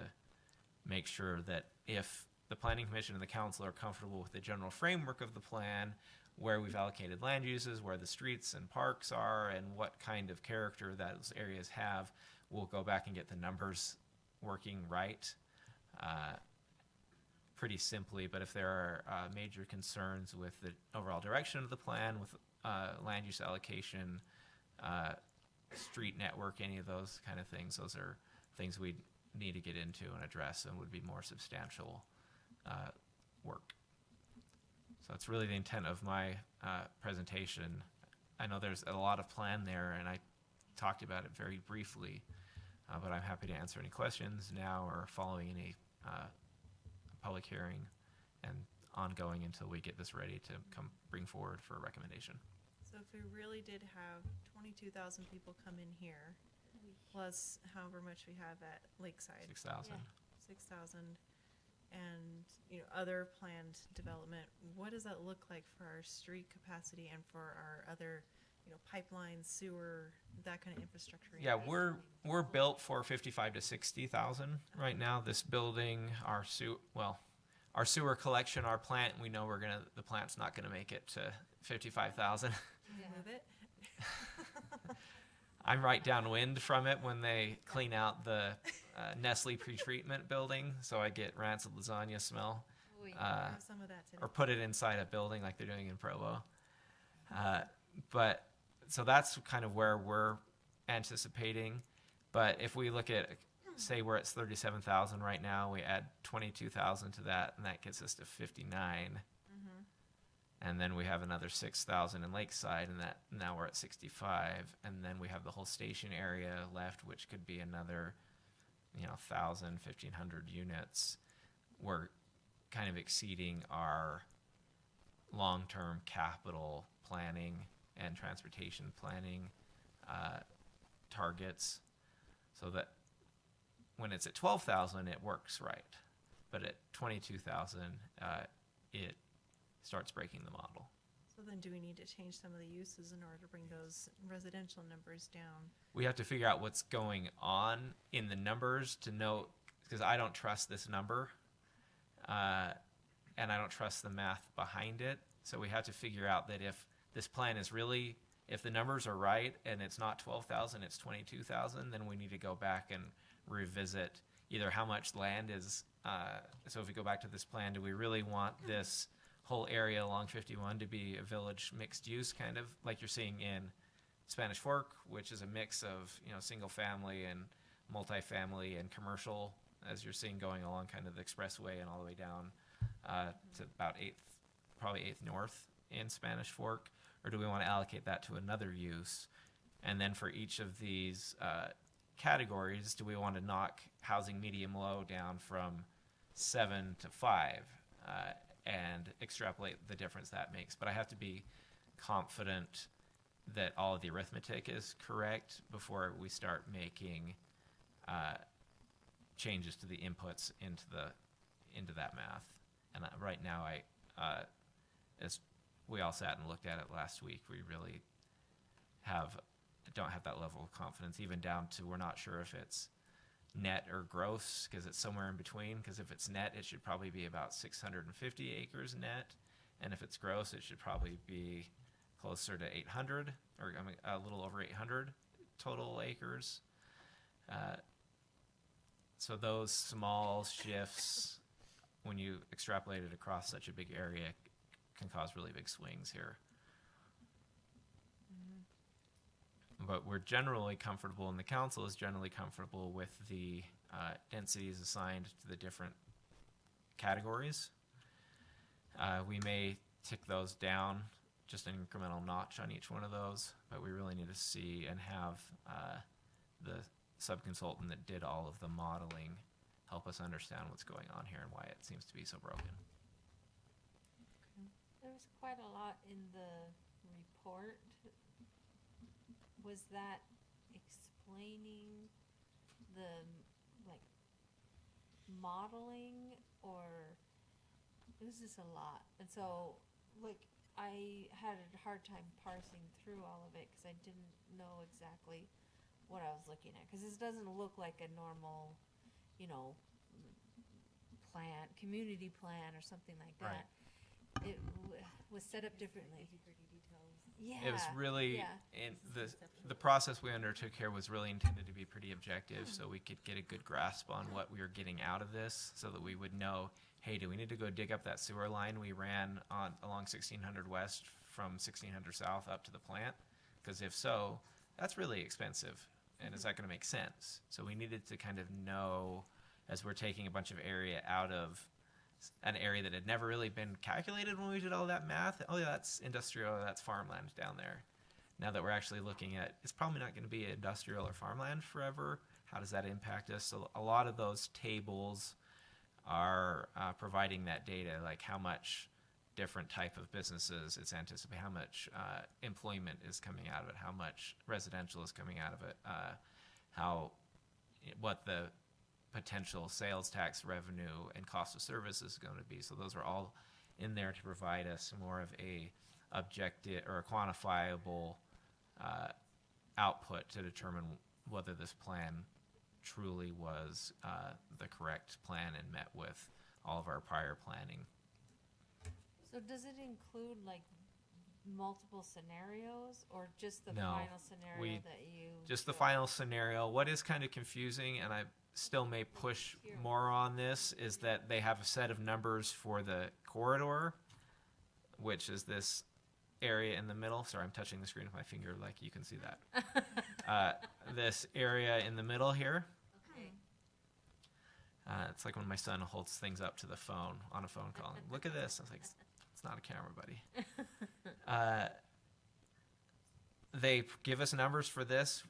make sure that if the Planning Commission and the Council are comfortable with the general framework of the plan, where we've allocated land uses, where the streets and parks are, and what kind of character those areas have, we'll go back and get the numbers working right. Pretty simply, but if there are major concerns with the overall direction of the plan, with land use allocation, street network, any of those kind of things, those are things we need to get into and address, and would be more substantial work. So that's really the intent of my presentation. I know there's a lot of plan there, and I talked about it very briefly, but I'm happy to answer any questions now or following any public hearing and ongoing until we get this ready to come bring forward for a recommendation. So if we really did have 22,000 people come in here, plus however much we have at Lakeside, 6,000. 6,000, and other planned development, what does that look like for our street capacity and for our other pipelines, sewer, that kind of infrastructure? Yeah, we're built for 55 to 60,000 right now. This building, our sewer collection, our plant, we know the plant's not gonna make it to 55,000. Move it. I'm right downwind from it when they clean out the Nestle pretreatment building, so I get rancid lasagna smell. Have some of that today. Or put it inside a building like they're doing in Provo. But so that's kind of where we're anticipating. But if we look at, say we're at 37,000 right now, we add 22,000 to that, and that gets us to 59. And then we have another 6,000 in Lakeside, and now we're at 65. And then we have the whole station area left, which could be another 1,000, 1,500 units. We're kind of exceeding our long-term capital planning and transportation planning targets, so that when it's at 12,000, it works right. But at 22,000, it starts breaking the model. So So then do we need to change some of the uses in order to bring those residential numbers down? We have to figure out what's going on in the numbers to know, because I don't trust this number, and I don't trust the math behind it. So we have to figure out that if this plan is really, if the numbers are right and it's not 12,000, it's 22,000, then we need to go back and revisit either how much land is, so if we go back to this plan, do we really want this whole area along 51 to be a village mixed use, kind of like you're seeing in Spanish Fork, which is a mix of, single family and multifamily and commercial, as you're seeing going along kind of the expressway and all the way down to about 8th North in Spanish Fork? Or do we want to allocate that to another use? And then for each of these categories, do we want to knock housing medium low down from 7 to 5 and extrapolate the difference that makes? But I have to be confident that all of the arithmetic is correct before we start making changes to the inputs into that math. And right now, as we all sat and looked at it last week, we really don't have that level of confidence, even down to we're not sure if it's net or gross, because it's somewhere in between. Because if it's net, it should probably be about 650 acres net, and if it's gross, it should probably be closer to 800, or a little over 800 total acres. So those small shifts, when you extrapolate it across such a big area, can cause really big swings here. But we're generally comfortable, and the council is generally comfortable with the densities assigned to the different categories. We may tick those down, just an incremental notch on each one of those, but we really need to see and have the subconsultant that did all of the modeling help us understand what's going on here and why it seems to be so broken. There was quite a lot in the report. Was that explaining the, modeling, or it was just a lot? And so, I had a hard time parsing through all of it because I didn't know exactly what I was looking at. Because this doesn't look like a normal, community plan or something like that. Right. It was set up differently. Yeah. It was really, yeah. in the process we undertook here was really intended to be pretty objective, so we could get a good grasp on what we were getting out of this, so that we would know, hey, do we need to go dig up that sewer line we ran along 1600 West from 1600 South up to the plant? Because if so, that's really expensive, and is that going to make sense? So we needed to kind of know, as we're taking a bunch of area out of an area that had never really been calculated when we did all that math. Oh yeah, that's industrial, that's farmland down there. Now that we're actually looking at, it's probably not going to be industrial or farmland forever. How does that impact us? So a lot of those tables are providing that data, like how much different type of businesses it's anticipated, how much employment is coming out of it, how much residential is coming out of it, what the potential sales tax revenue and cost of service is going to be. So those are all in there to provide us more of a objective or a quantifiable output to determine whether this plan truly was the correct plan and met with all of our prior planning. So does it include multiple scenarios, or just the No, final scenario that you just the chose? final scenario? What is kind of confusing, and I still may push more on this, is that they have a set of numbers for the corridor, which is this area in the middle. Sorry, I'm touching the screen with my finger, like you can see that. This area in the middle here. Okay. It's like when my son holds things up to the phone on a phone call. Look at this. I was like, it's not a camera, buddy. They give us numbers for this,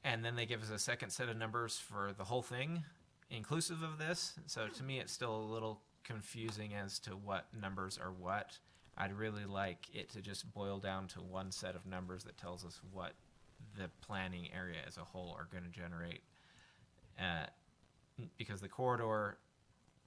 and then they give us a second set of numbers for the whole thing, inclusive of this. So to me, it's still a little confusing as to what numbers are what. I'd really like it to just boil down to one set of numbers that tells us what the planning area as a whole are going to generate. Because the corridor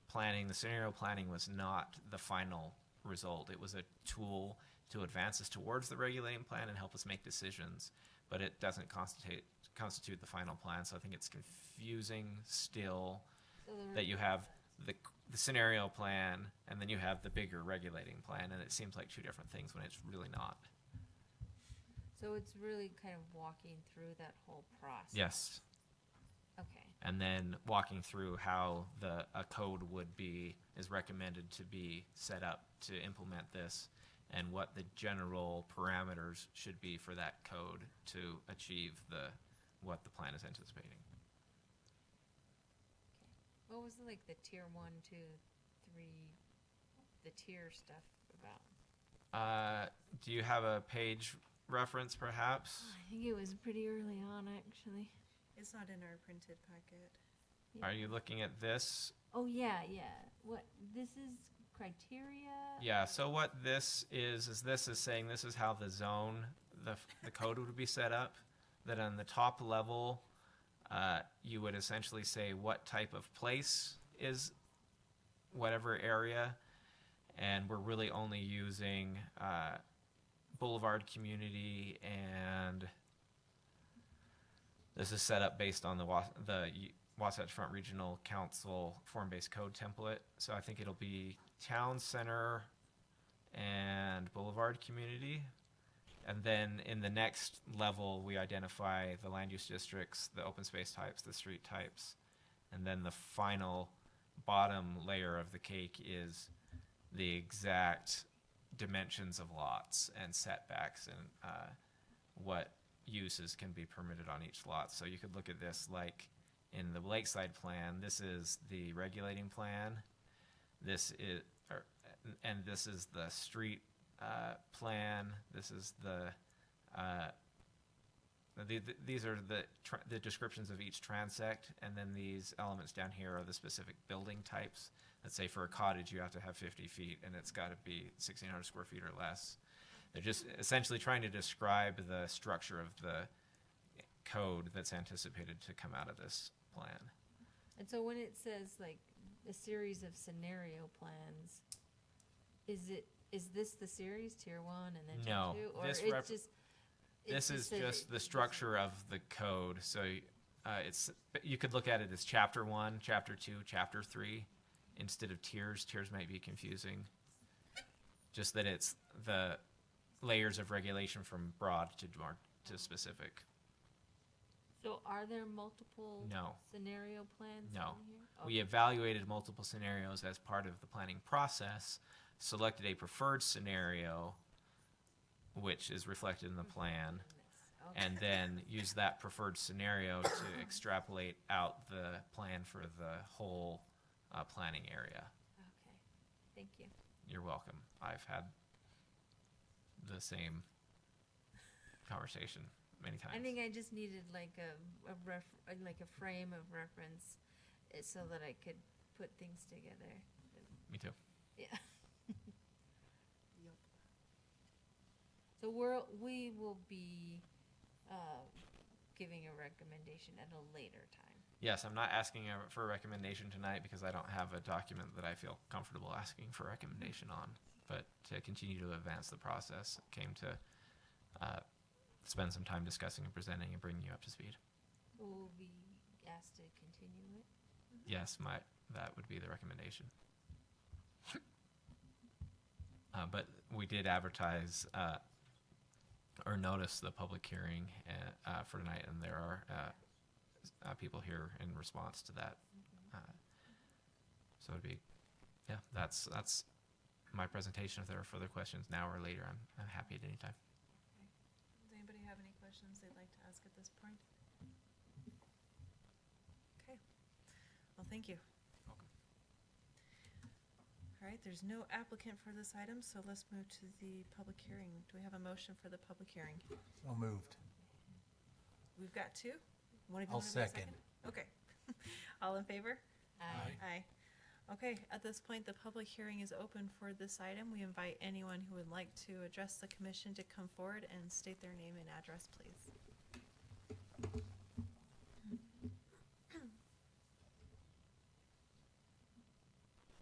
planning, the scenario planning was not the final result. It was a tool to advance us towards the regulating plan and help us make decisions, but it doesn't constitute the final plan. So I think it's confusing still So the that you have the scenario plan and then you have the bigger regulating plan, and it seems like two different things when it's really not. So it's really kind of walking through that whole process. Yes. Okay. And then walking through how a code is recommended to be set up to implement this, and what the general parameters should be for that code to achieve what the plan is anticipating. What was like the tier 1, 2, 3, the tier stuff about? Do you have a page reference, perhaps? I think it was pretty early on, actually. It's not in our printed packet. Are you looking at this? Oh, yeah. What, this is criteria? Yeah, so what this is saying this is how the code would be set up. That on the top level, you would essentially say what type of place is whatever area, and we're really only using Boulevard Community, and this is set up based on the Wasatch Front Regional Council form-based code template. So I think it'll be Town Center and Boulevard Community. And then in the next level, we identify the land use districts, the open space types, the street types. And then the final bottom layer of the cake is the exact dimensions of lots and setbacks and what uses can be permitted on each lot. So you could look at this like in the Lakeside plan. This is the regulating plan. This is the street plan. This is these are the descriptions of each transect, and then these elements down here are the specific building types. Let's say for a cottage you have to have 50 feet and it's got to be 1,600 square feet or less. They're just essentially trying to describe the structure of the code that's anticipated to come out of this plan. And so when it says like a series of scenario plans, is this the series, tier 1 and then tier No, 2? Or this it's just... This is just the structure of the code. So you could look at it as chapter 1, chapter 2, chapter 3 instead of tiers. Tiers might be confusing. Just that it's the layers of regulation from broad to specific. So are there multiple No. scenario plans No. on here? We evaluated multiple scenarios as part of the planning process, selected a preferred scenario, which is reflected in the plan, Okay. and then use that preferred scenario to extrapolate out the plan for the whole planning area. Okay, thank you. You're welcome. I've had the same conversation many times. I think I just needed like a frame of reference so that I could put things together. Me too. Yeah. Yep. So we will be giving a recommendation at a later time. Yes, I'm not asking for a recommendation tonight because I don't have a document that I feel comfortable asking for a recommendation on. But to continue to advance the process, came to spend some time discussing and presenting and bringing you up to speed. Will we be asked to continue it? Yes, that would be the recommendation. But we did advertise or notice the public hearing for tonight, and there are people here in response to that. So it'd be, yeah, that's my presentation. If there are further questions now or later, I'm happy at any time. Does anybody have any questions they'd like to ask at this point? Okay. Well, thank you. Welcome. All right, there's no applicant for this item, so let's move to the public hearing. Do we have a motion for the public hearing? So moved. We've got two. One of you I'll wanna be a second. Okay. All in favor? Aye. Aye. Okay, at this point, the public hearing is open for this item. We invite anyone who would like to address the commission to come forward and state their name and address, please.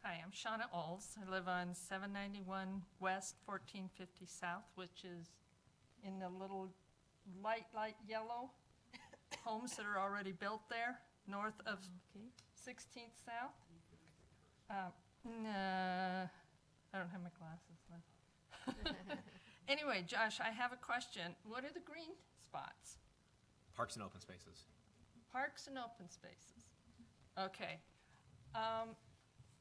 Hi, I'm Shauna Oles. I live on 791 West, 1450 South, which is in the little light yellow homes that are already built there, north of Okay. 16th South. Nah, I don't have my glasses on. Anyway, Josh, I have a question. What are the green spots? Parks and open spaces. Parks and open spaces. Okay.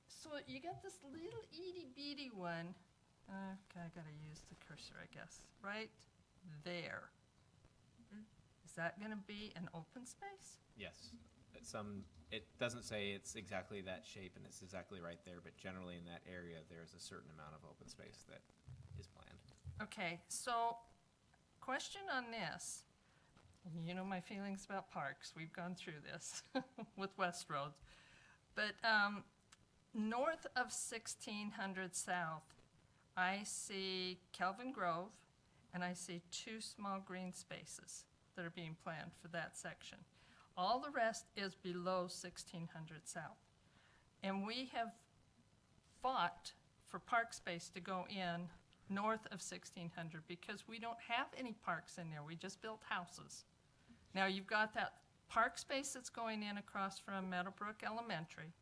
So you got this little itty bitty one. Okay, I gotta use the cursor, I guess. Right there. Is that gonna be an open space? Yes. It doesn't say it's exactly that shape and it's exactly right there, but generally in that area, there's a certain amount of open space that is planned. Okay, so question on this. You know my feelings about parks. We've gone through this with West Roads. But north of 1600 South, I see Kelvin Grove, and I see 2 small green spaces that are being planned for that section. All the rest is below 1600 South. And we have fought for park space to go in north of 1600 because we don't have any parks in there. We just built houses. Now you've got that park space that's going in across from Meadowbrook Elementary,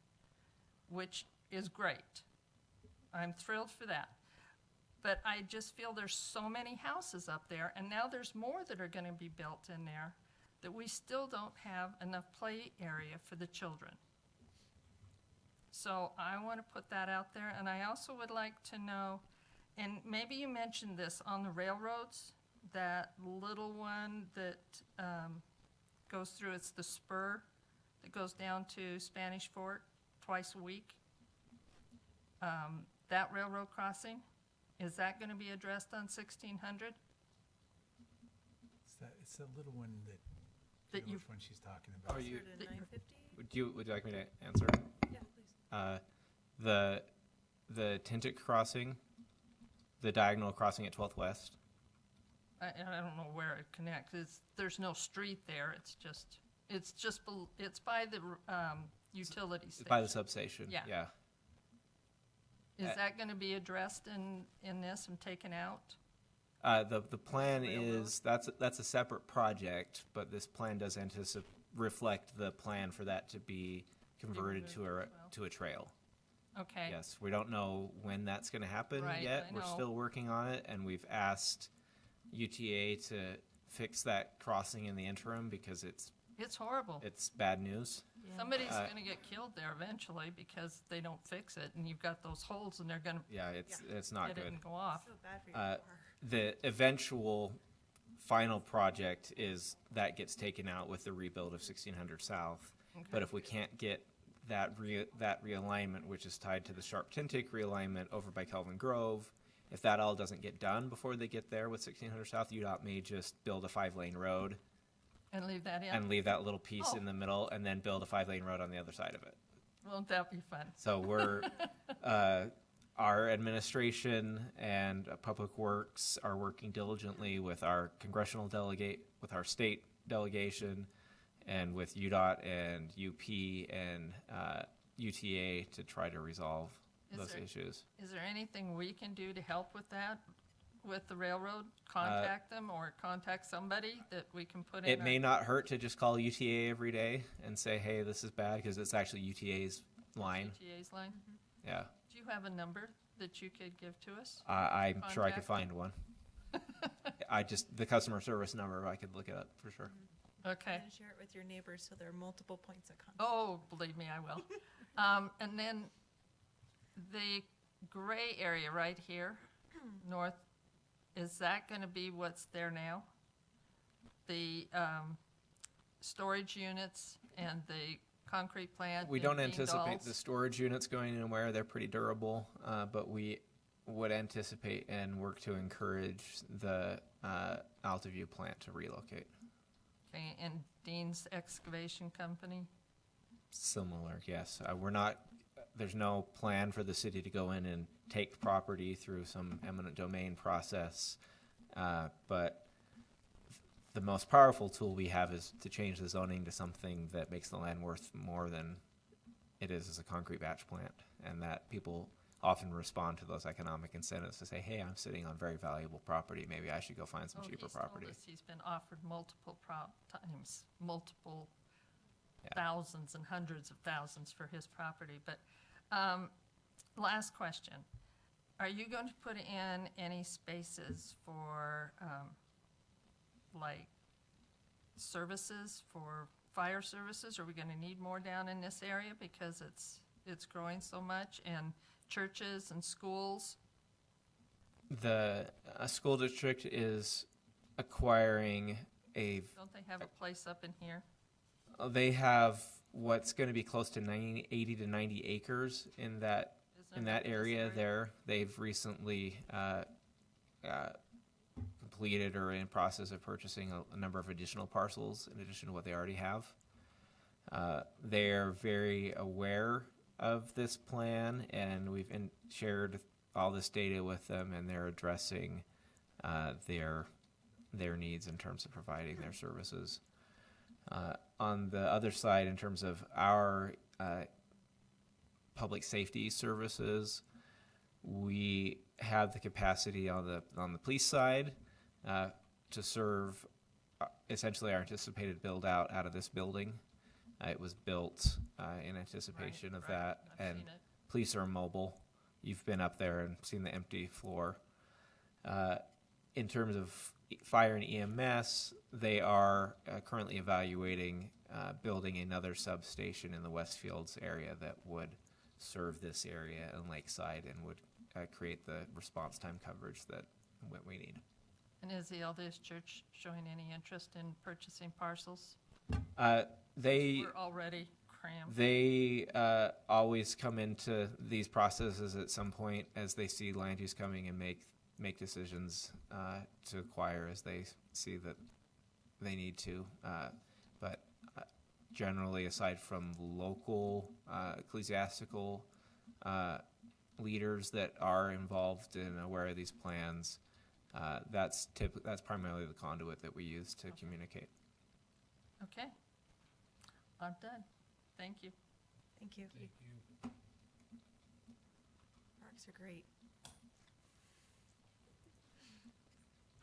which is great. I'm thrilled for that. But I just feel there's so many houses up there, and now there's more that are going to be built in there, that we still don't have enough play area for the children. So I want to put that out there, and I also would like to know, and maybe you mentioned this on the railroads, that little one that goes through, it's the spur that goes down to Spanish Fort twice a week. That railroad crossing, is that going to be addressed on 1600? It's the little one that, That you know you- which one she's talking about. Are you- Closer to 950? Would you like me to answer? Yeah, please. The Tintic crossing, the diagonal crossing at 12th West, I don't know where it connects. There's no street there. It's by the utility station. by the substation. Yeah. Yeah. Is that going to be addressed in this and taken out? The plan Railroad? is, that's a separate project, but this plan does reflect the plan for that to be converted to removed as well. to a trail. Okay. Yes, we don't know when that's going to happen Right, yet. I We're know. still working on it, and we've asked UTA to fix that crossing in the interim because it's horrible. bad news. Yeah. Somebody's Uh, going to get killed there eventually because they don't fix it, and you've got those holes, and they're going to Yeah, it's not get it good. and go off. So bad for your Uh, car. The eventual final project is that gets taken out with the rebuild of 1600 South. But if we can't get that realignment, which is tied to the Sharp Tintic realignment over by Kelvin Grove, if that all doesn't get done before they get there with 1600 South, UDOT may just build a 5-lane road And leave that in. and leave that little piece Oh. in the middle and then build a 5-lane road on the other side of it. Won't that be fun? So we're, our administration and Public Works are working diligently with our congressional delegate, with our state delegation, and with UDOT and UP and UTA to try to resolve Is those there- issues. Is there anything we can do to help with that, with the railroad? Contact them or contact somebody that we can put in? It may not hurt to just call UTA every day and say, hey, this is bad, because it's actually UTA's line. UTA's line? Yeah. Do you have a number that you could give to us? I'm sure I could Contact? find one. The customer service number, I could look it up for sure. Okay. And share it with your neighbors so there are multiple points of contact. Oh, believe me, I will. And then the gray area right here, north, is that going to be what's there now? The storage units and the concrete plant? We and don't bean anticipate dolls? the storage units going anywhere. They're pretty durable, but we would anticipate and work to encourage the Altaview plant to relocate. Okay, and Dean's Excavation Company? Similar, yes. There's no plan for the city to go in and take property through some eminent domain process. But the most powerful tool we have is to change the zoning to something that makes the land worth more than it is as a concrete batch plant, and that people often respond to those economic incentives to say, hey, I'm sitting on very valuable property. Maybe I should go find some cheaper property. He's told us he's been offered multiple times, multiple Yeah. thousands and hundreds of thousands for his property. But last question. Are you going to put in any spaces for, like, services, for fire services? Are we going to need more down in this area because it's growing so much? And churches and schools? The school district is acquiring Don't they have a place up in here? they have what's going to be close to 80 to 90 acres in that Isn't it this area there. They've recently completed or in process of purchasing a number of additional parcels in addition to what they already have. They're very aware of this plan, and we've shared all this data with them, and they're addressing their needs in terms of providing their services. On the other side, in terms of our public safety services, we have the capacity on the police side to serve essentially our anticipated build out of this building. It was built in anticipation of that, I've and seen it. police are mobile. You've been up there and seen the empty floor. In terms of fire and EMS, they are currently evaluating building another substation in the Westfields area that would serve this area in Lakeside and would create the response time coverage that we need. And is the LDS Church showing any interest in purchasing parcels? They We're already crammed. They always come into these processes at some point as they see land use coming and make decisions to acquire as they see that they need to. But generally, aside from local ecclesiastical leaders that are involved and aware of these plans, that's primarily the conduit that we use to communicate. Okay. I'm done. Thank you. Thank you. Thank you. Parks are great.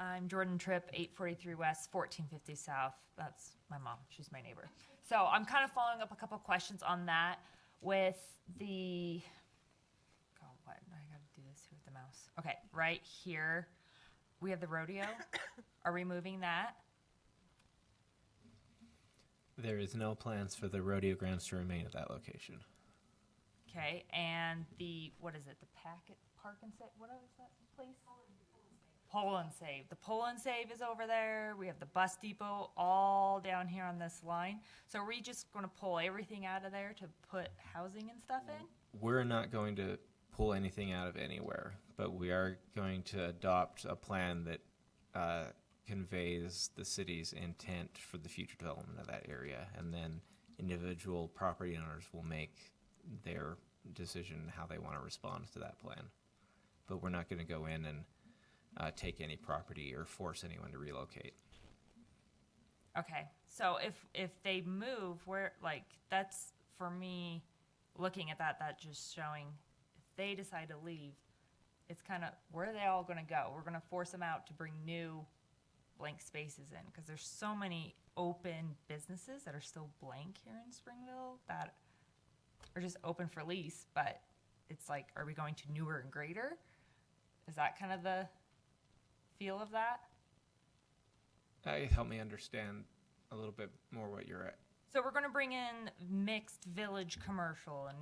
I'm Jordan Tripp, 843 West, 1450 South. That's my mom. She's my neighbor. So I'm kind of following up a couple questions on that with the, oh, what? I got to do this here with the mouse. Okay, right here, we have the rodeo. Are we moving that? There is no plans for the rodeo grounds to remain at that location. Okay, and the, what is it, the Packet Park and Save, what is that place? Pull and Save. The Pull and Save is over there. We have the bus depot all down here on this line. So are we just going to pull everything out of there to put housing and stuff in? We're not going to pull anything out of anywhere, but we are going to adopt a plan that conveys the city's intent for the future development of that area, and then individual property owners will make their decision how they want to respond to that plan. But we're not going to go in and take any property or force anyone to relocate. Okay, so if they move, where, like, that's, for me, looking at that just showing, if they decide to leave, it's kind of, where are they all going to go? We're going to force them out to bring new blank spaces in, because there's so many open businesses that are still blank here in Springville that are just open for lease, but it's like, are we going to newer and greater? Is that kind of the feel of that? Help me understand a little bit more what you're at. So we're going to bring in mixed village commercial and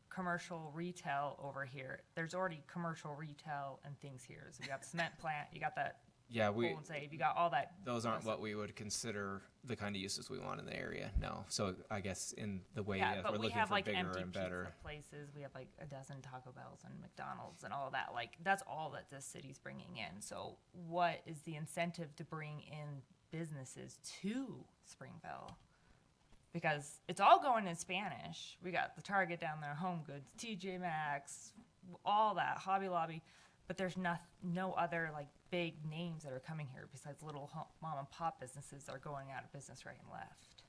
commercial retail over here. There's already commercial retail and things here. So you got the cement plant, you got that Yeah, Pull and Save, you got all that. those aren't what we would consider the kind of uses we want in the area. No. So I guess in the way Yeah, yes, but we're we looking have for like bigger empty and pizza better. places. We have like a dozen Taco Bells and McDonald's and all of that. Like, that's all that this city's bringing in. So what is the incentive to bring in businesses to Springville? Because it's all going in Spanish. We got the Target down there, Home Goods, TJ Maxx, all that, Hobby Lobby. But there's no other like big names that are coming here besides little mom and pop businesses that are going out of business right and left.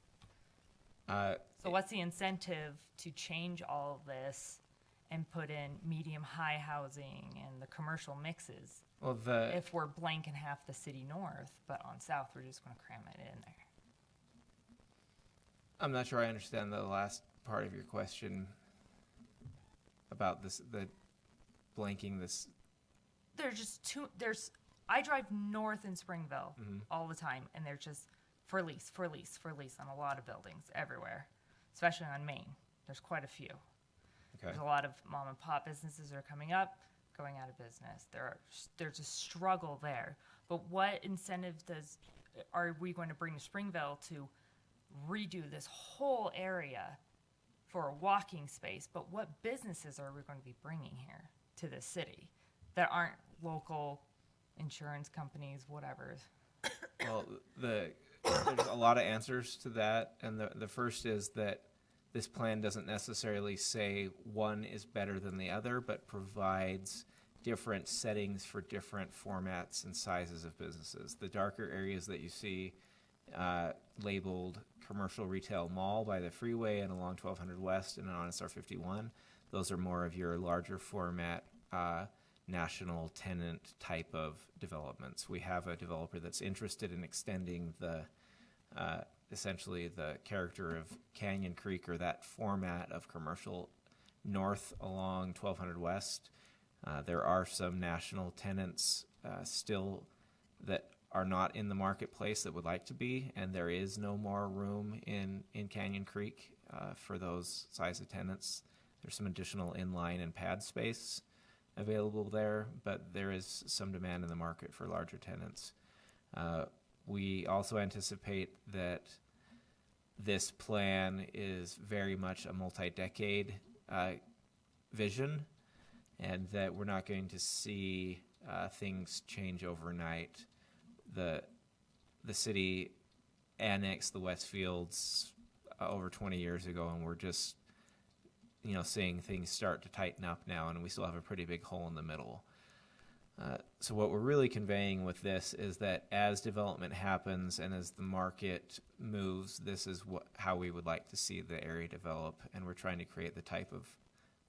So what's the incentive to change all of this and put in medium-high housing and the commercial mixes Well, if we're blanking half the city north, but on south, we're just gonna cram it in there? I'm not sure I understand the last part of your question about this, the blanking this. I drive north in Springville all the time, and they're just for lease on a lot of buildings everywhere, especially on Main. There's quite a few. Okay. There's a lot of mom and pop businesses that are coming up, going out of business. There's a struggle there. But what incentive are we going to bring to Springville to redo this whole area for a walking space? But what businesses are we going to be bringing here to the city that aren't local insurance companies, whatever? Well, there's a lot of answers to that, and the first is that this plan doesn't necessarily say one is better than the other, but provides different settings for different formats and sizes of businesses. The darker areas that you see labeled commercial retail mall by the freeway and along 1200 West and on SR 51, those are more of your larger format national tenant type of developments. We have a developer that's interested in extending the essentially the character of Canyon Creek or that format of commercial north along 1200 West. There are some national tenants still that are not in the marketplace that would like to be, and there is no more room in Canyon Creek for those size of tenants. There's some additional inline and pad space available there, but there is some demand in the market for larger tenants. We also anticipate that this plan is very much a multi-decade vision, and that we're not going to see things change overnight. The city annexed the Westfields over 20 years ago, and we're just seeing things start to tighten up now, and we still have a pretty big hole in the middle. So what we're really conveying with this is that as development happens and as the market moves, this is how we would like to see the area develop, and we're trying to create the type of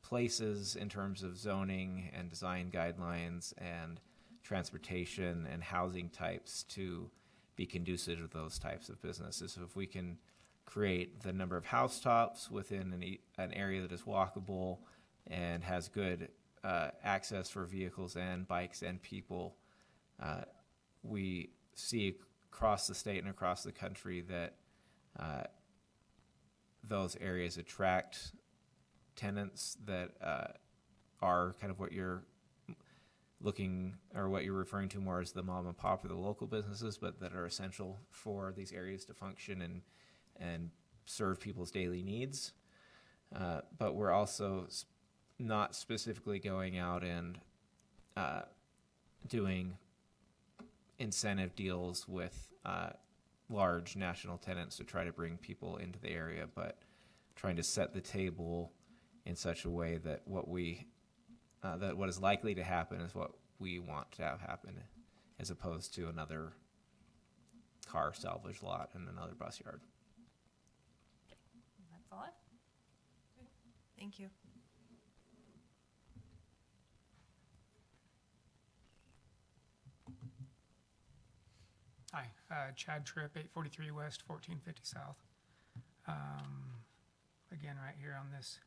places in terms of zoning and design guidelines and transportation and housing types to be conducive to those types of businesses. So if we can create the number of housetops within an area that is walkable and has good access for vehicles and bikes and people, we see across the state and across the country that those areas attract tenants that are kind of what you're looking or what you're referring to more as the mom and pop or the local businesses, but that are essential for these areas to function and serve people's daily needs. But we're also not specifically going out and doing incentive deals with large national tenants to try to bring people into the area, but trying to set the table in such a way that what is likely to happen is what we want to have happen, as opposed to another car salvage lot and another bus yard. That's all. Thank you. Hi, Chad Tripp, 843 West, 1450 South. Again, right here on this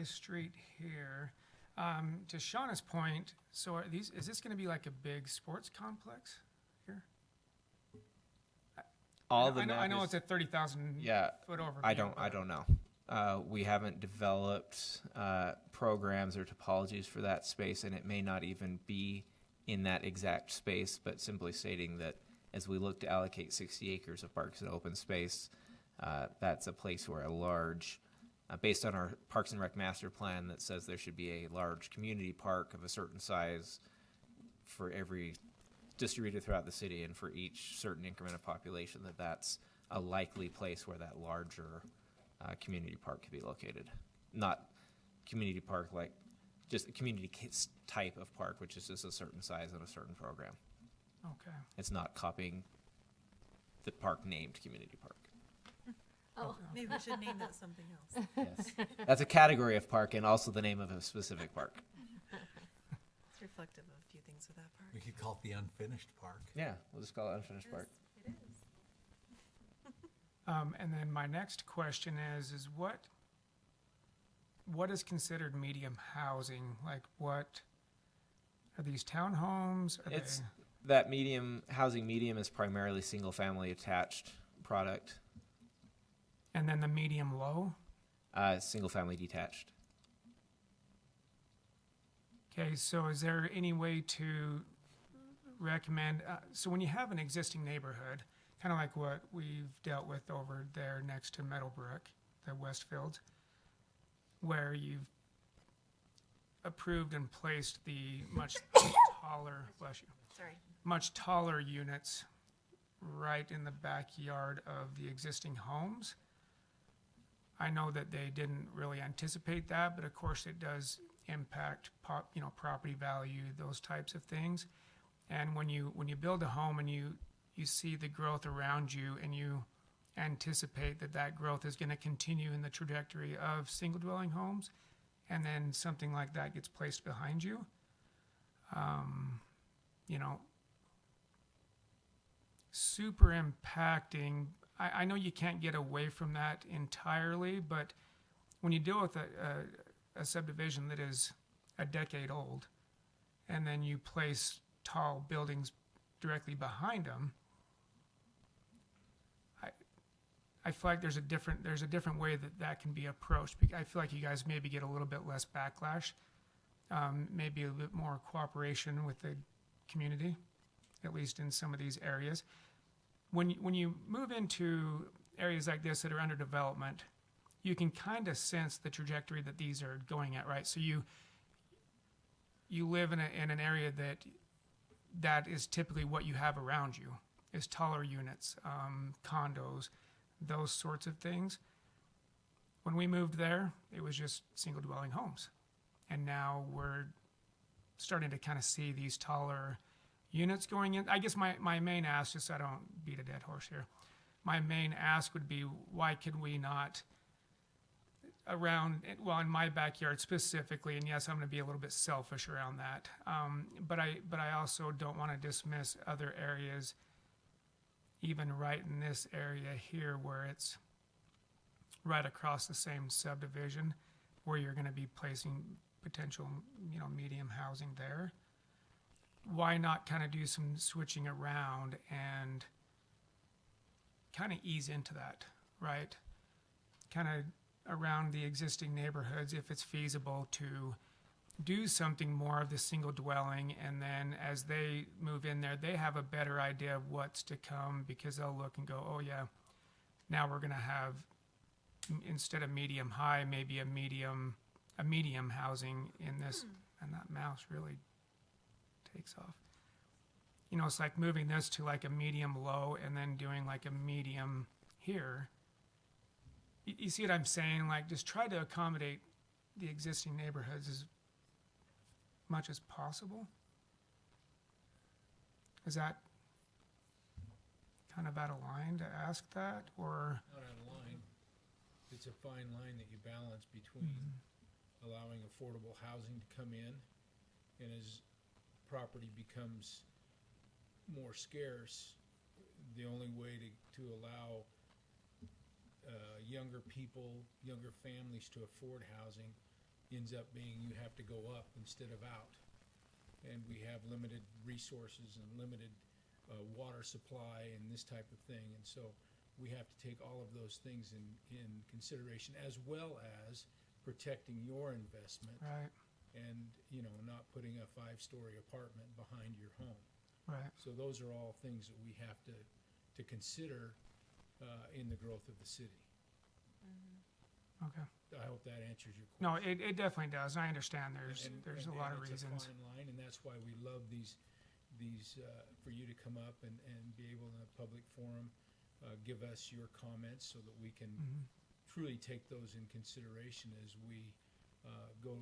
street here. To Shauna's point, so is this going to be like a big sports complex here? I know it's a 30,000 foot overview. I don't know. We haven't developed programs or topologies for that space, and it may not even be in that exact space, but simply stating that as we look to allocate 60 acres of parks and open space, that's a place where a large, based on our Parks and Rec master plan that says there should be a large community park of a certain size for every distributed throughout the city and for each certain increment of population, that's a likely place where that larger community park could be located. Not community park like just a community type of park, which is just a certain size and a certain program. Okay. It's not copying the park named community park. Oh, Maybe we should name that something else. Yes. That's a category of park and also the name of a specific park. It's reflective of a few things with that We park. could call it the unfinished park. Yeah, we'll just call it Unfinished Park. It is. And then my next question is what is considered medium housing? Like, what are these townhomes? Are It's that housing medium is primarily single family attached product, and then the medium low? single family detached. Okay, so is there any way to recommend, so when you have an existing neighborhood, kind of like what we've dealt with over there next to Meadowbrook, the Westfield, where you've approved and placed the much taller, bless you, Sorry. much taller units right in the backyard of the existing homes. I know that they didn't really anticipate that, but of course it does impact property value, those types of things. And when you build a home and you see the growth around you and you anticipate that growth is going to continue in the trajectory of single dwelling homes, and then something like that gets placed behind you, super impacting. I know you can't get away from that entirely, but when you deal with a subdivision that is a decade old, and then you place tall buildings directly behind them, I feel like there's a different way that can be approached. I feel like you guys maybe get a little bit less backlash, maybe a bit more cooperation with the community, at least in some of these areas. When you move into areas like this that are under development, you can kind of sense the trajectory that these are going at, right? So you live in an area that is typically what you have around you, is taller units, condos, those sorts of things. When we moved there, it was just single dwelling homes. And now we're starting to kind of see these taller units going in. I guess my main ask, just so I don't beat a dead horse here, my main ask would be, why could we not in my backyard specifically, and yes, I'm going to be a little bit selfish around that, but I also don't want to dismiss other areas, even right in this area here where it's right across the same subdivision, where you're going to be placing potential, medium housing there. Why not kind of do some switching around and kind of ease into that, right? Kind of around the existing neighborhoods, if it's feasible to do something more of the single dwelling, and then as they move in there, they have a better idea of what's to come, because they'll look and go, oh yeah, now we're going to have, instead of medium high, maybe a medium housing in this. And that mouse really takes off. It's like moving this to like a medium low and then doing like a medium here. You see what I'm saying? Like, just try to accommodate the existing neighborhoods as much as possible. Is that kind of out of line to ask that, or? Not out of line. It's a fine line that you balance between allowing affordable housing to come in, and as property becomes more scarce, the only way to allow younger people, younger families to afford housing ends up being you have to go up instead of out. And we have limited resources and limited water supply and this type of thing. And so we have to take all of those things in consideration, as well as protecting your investment. Right. And, not putting a 5-story apartment behind your home. Right. So those are all things that we have to consider in the growth of the city. Okay. I hope that answers your question. No, it definitely does. I understand there's a lot of It's reasons. a fine line, and that's why we love these for you to come up and be able in a public forum, give us your comments so that we can truly take those in consideration as we go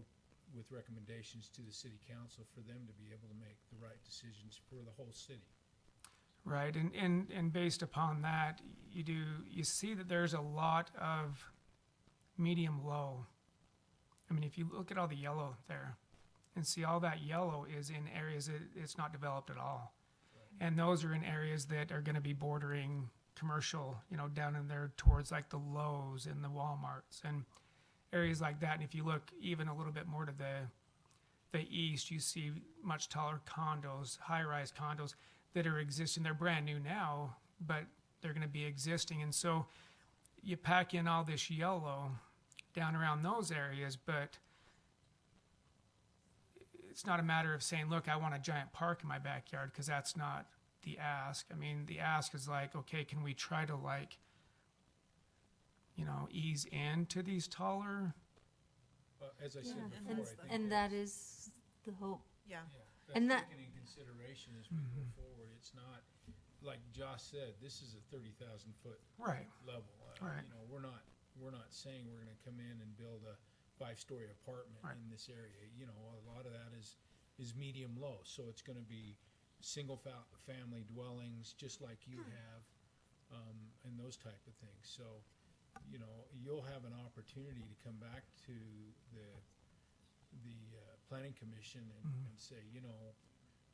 with recommendations to the city council for them to be able to make the right decisions for the whole city. Right, and based upon that, you see that there's a lot of medium low. I mean, if you look at all the yellow there, and see all that yellow is in areas that it's not developed at all. And those are in areas that are gonna be bordering commercial, down in there towards like the Lowe's and the Walmarts and areas like that. And if you look even a little bit more to the east, you see much taller condos, high-rise condos that are existing. They're brand new now, but they're going to be existing. And so you pack in all this yellow down around those areas, but it's not a matter of saying, look, I want a giant park in my backyard, because that's not the ask. I mean, the ask is like, okay, can we try to ease into these taller? As I said Yeah, before, I think and that is the hope. Yeah. that's and that- taken in consideration as we go forward. It's not, like Josh said, this is a 30,000-foot Right. level. Right. We're not saying we're gonna come in and build a 5-story apartment Right. in this area. A lot of that is medium low, so it's gonna be family dwellings, just like you have, and those type of things. So, you'll have an opportunity to come back to the planning commission and say,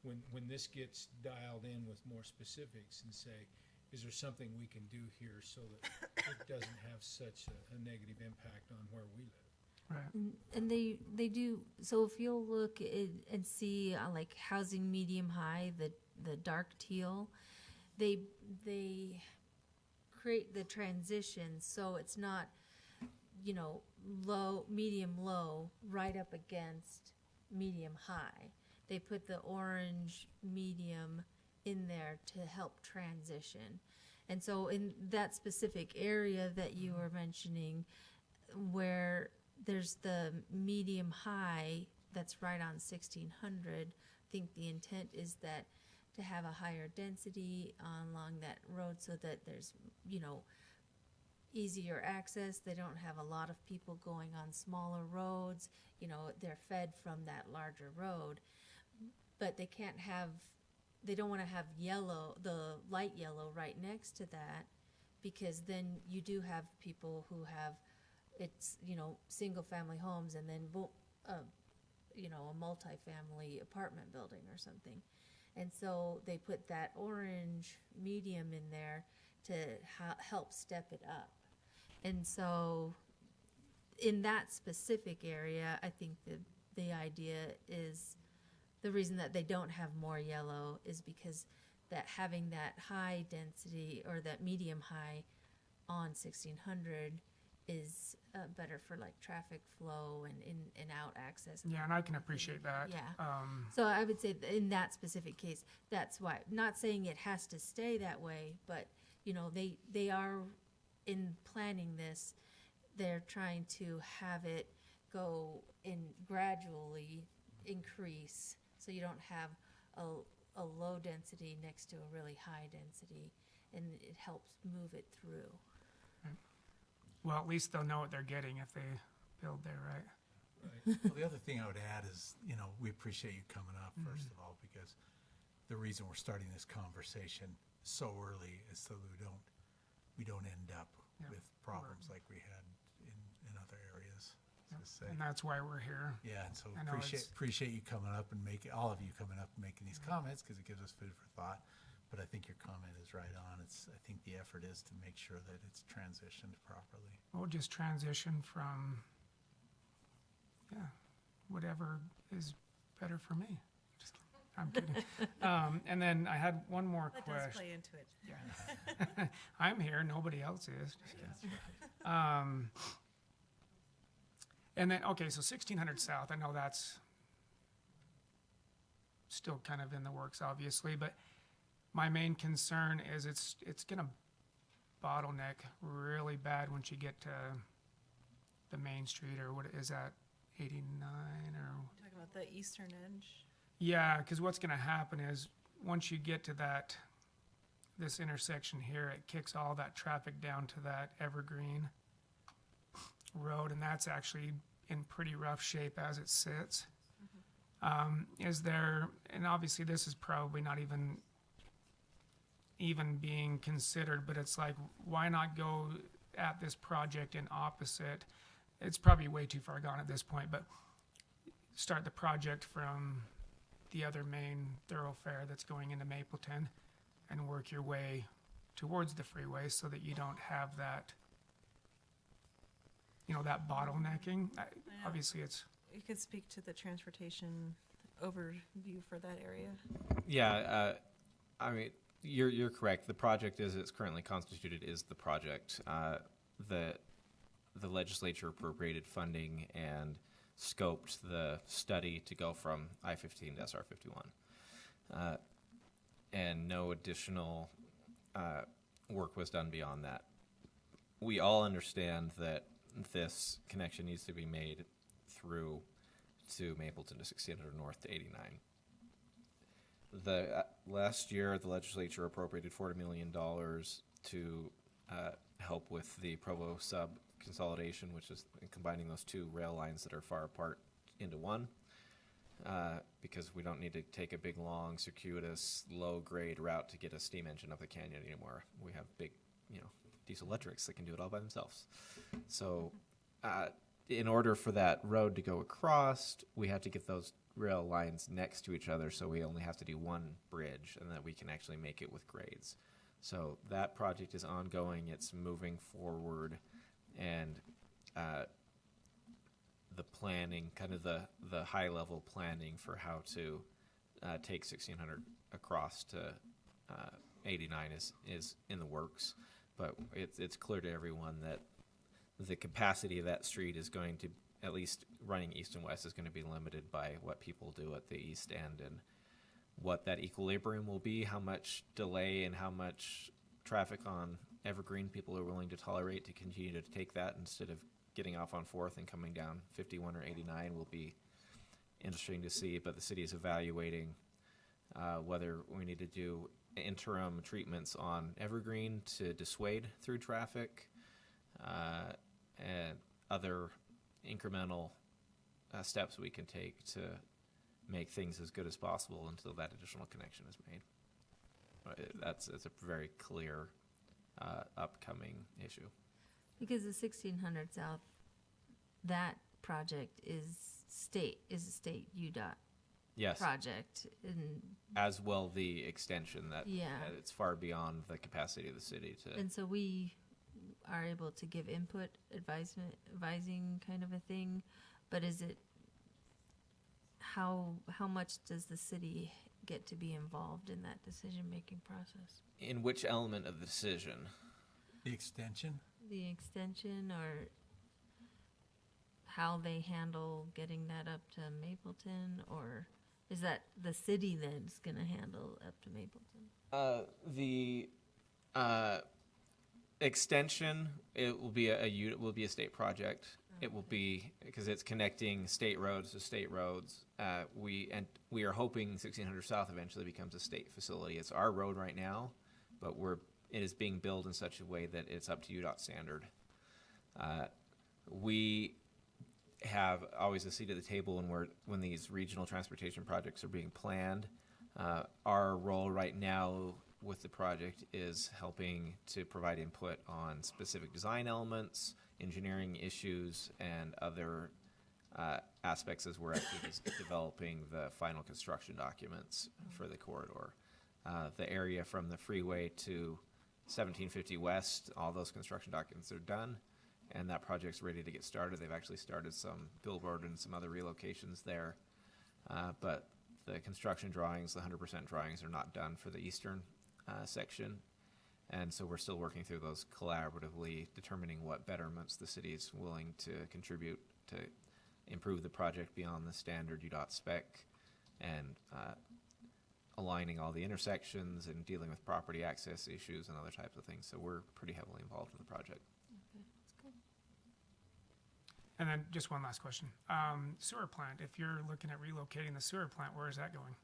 when this gets dialed in with more specifics, and say, is there something we can do here so that it doesn't have such a negative impact on where we live? Right. And they do, so if you'll look and see like housing medium high, the dark teal, they create the transition so it's not, low, medium low, right up against medium high. They put the orange medium in there to help transition. And so in that specific area that you were mentioning, where there's the medium high that's right on 1600, I think the intent is that to have a higher density along that road so that there's, easier access. They don't have a lot of people going on smaller roads. They're fed from that larger road. But they don't want to have yellow, the light yellow right next to that, because then you do have people who have, single family homes and then, a multifamily apartment building or something. And so they put that orange medium in there to help step it up. And so in that specific area, I think the idea is, the reason that they don't have more yellow is because that having that high density or that medium high on 1600 is better for like traffic flow and in and out access. Yeah, and I can appreciate that. Yeah. So I would say that in that specific case, that's why. Not saying it has to stay that way, but they are, in planning this, they're trying to have it go in gradually increase, so you don't have a low density next to a really high density, and it helps move it through. Well, at least they'll know what they're getting if they build there, right? Well, the other thing I would add is, we appreciate you coming up, first of all, because the reason we're starting this conversation so early is so that we don't end up Yeah. with problems like we had in other areas. Just say. And that's why we're here. Yeah, and so I know appreciate you coming up and all of you coming up and making these comments, because it gives us food for thought. But I think your comment is right on. I think the effort is to make sure that it's transitioned properly. We'll just transition from, whatever is better for me. Just kidding. I'm kidding. And then I had one more Let us question. play into it. Yeah. I'm here, nobody else is. Just kidding. And then, okay, so 1600 South, I know that's still kind of in the works, obviously, but my main concern is it's gonna bottleneck really bad once you get to the main street, or what is that, 89 or? Talking about the eastern edge. Yeah, because what's gonna happen is, once you get to this intersection here, it kicks all that traffic down to that Evergreen Road, and that's actually in pretty rough shape as it sits. Is there, and obviously this is probably not even even being considered, but it's like, why not go at this project in opposite? It's probably way too far gone at this point, but start the project from the other main thoroughfare that's going into Mapleton and work your way towards the freeway so that you don't have that, that bottlenecking. Obviously, it's You could speak to the transportation overview for that area. Yeah, I mean, you're correct. The project as it's currently constituted is the project. The legislature appropriated funding and scoped the study to go from I-15 to SR-51. And no additional work was done beyond that. We all understand that this connection needs to be made through to Mapleton to 1600 North to 89. Last year, the legislature appropriated $40 million to help with the Provo sub consolidation, which is combining those two rail lines that are far apart into one, because we don't need to take a big, long, circuitous, low-grade route to get a steam engine up the canyon anymore. We have big, diesel electrics that can do it all by themselves. So in order for that road to go across, we have to get those rail lines next to each other, so we only have to do one bridge, and that we can actually make it with grades. So that project is ongoing. It's moving forward, and the planning, kind of the high-level planning for how to take 1600 across to 89 is in the works. But it's clear to everyone that the capacity of that street is going to, at least running east and west, is going to be limited by what people do at the east end, and what that equilibrium will be, how much delay and how much traffic on Evergreen people are willing to tolerate to continue to take that instead of getting off on 4th and coming down 51 or 89 will be interesting to see. But the city is evaluating whether we need to do interim treatments on Evergreen to dissuade through traffic, and other incremental steps we can take to make things as good as possible until that additional connection is made. It's a very clear upcoming issue. Because the 1600 South, that project is a state UDOT Yes, project, and as well the extension that Yeah. It's far beyond the capacity of the city to. and so we are able to give input, advising kind of a thing. But is it how much does the city get to be involved in that decision making process? In which element of the decision? The extension? The extension, or how they handle getting that up to Mapleton, or is that the city that's going to handle up to Mapleton? The extension, it will be a state project. It will be, because it's connecting state roads to state roads. We are hoping 1600 South eventually becomes a state facility. It's our road right now, but it is being built in such a way that it's up to UDOT standard. We have always a seat at the table when these regional transportation projects are being planned. Our role right now with the project is helping to provide input on specific design elements, engineering issues, and other aspects as we're actually developing the final construction documents for the corridor. The area from the freeway to 1750 West, all those construction documents are done, and that project's ready to get started. They've actually started some billboard and some other relocations there. But the construction drawings, the 100% drawings, are not done for the eastern section. And so we're still working through those collaboratively, determining what betterments the city is willing to contribute to improve the project beyond the standard UDOT spec, and aligning all the intersections and dealing with property access issues and other types of things. So we're pretty heavily involved in the project. Okay, that's good. And then just one last question. Sewer plant, if you're looking at relocating the sewer plant, where is that going?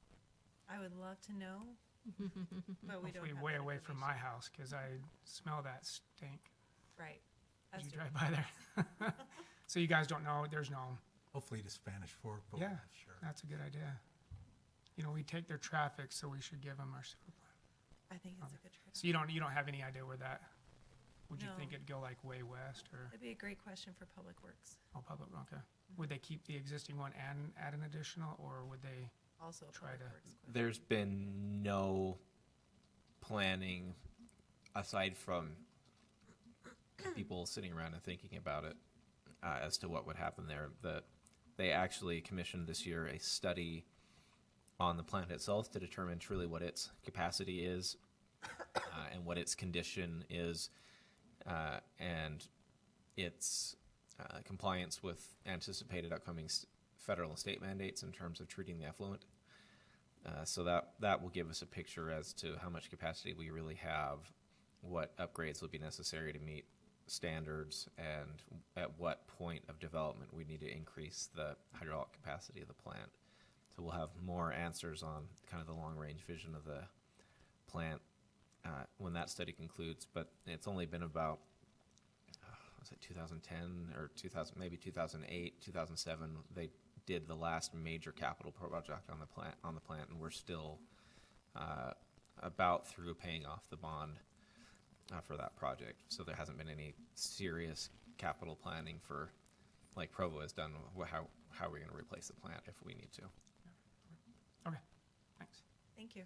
I would love to know, but we don't Hopefully have way that away from my information. house, because I smell that stink. Right. Did As you do drive by there? So you guys don't know, there's no, Hopefully to Spanish Fork, but yeah, we're not sure. that's a good idea. We take their traffic, so we should give them our sewer plant. I think it's a good trade-off. So you don't have any idea where that, would you No. think it'd go like way west or, That'd be a great question for Public Works. oh, public, okay. Would they keep the existing one and add an additional, or would they, Also a Try Public to- Works question. There's been no planning aside from people sitting around and thinking about it as to what would happen there. They actually commissioned this year a study on the plant itself to determine truly what its capacity is and what its condition is and its compliance with anticipated upcoming federal and state mandates in terms of treating the effluent. So that will give us a picture as to how much capacity we really have, what upgrades will be necessary to meet standards, and at what point of development we need to increase the hydraulic capacity of the plant. So we'll have more answers on kind of the long-range vision of the plant when that study concludes. But it's only been about, was it 2010 or 2000, maybe 2008, 2007, they did the last major capital project on the plant, and we're still about through paying off the bond for that project. So there hasn't been any serious capital planning for, like Provo has done. How are we going to replace the plant if we need to? okay, thanks. Thank you.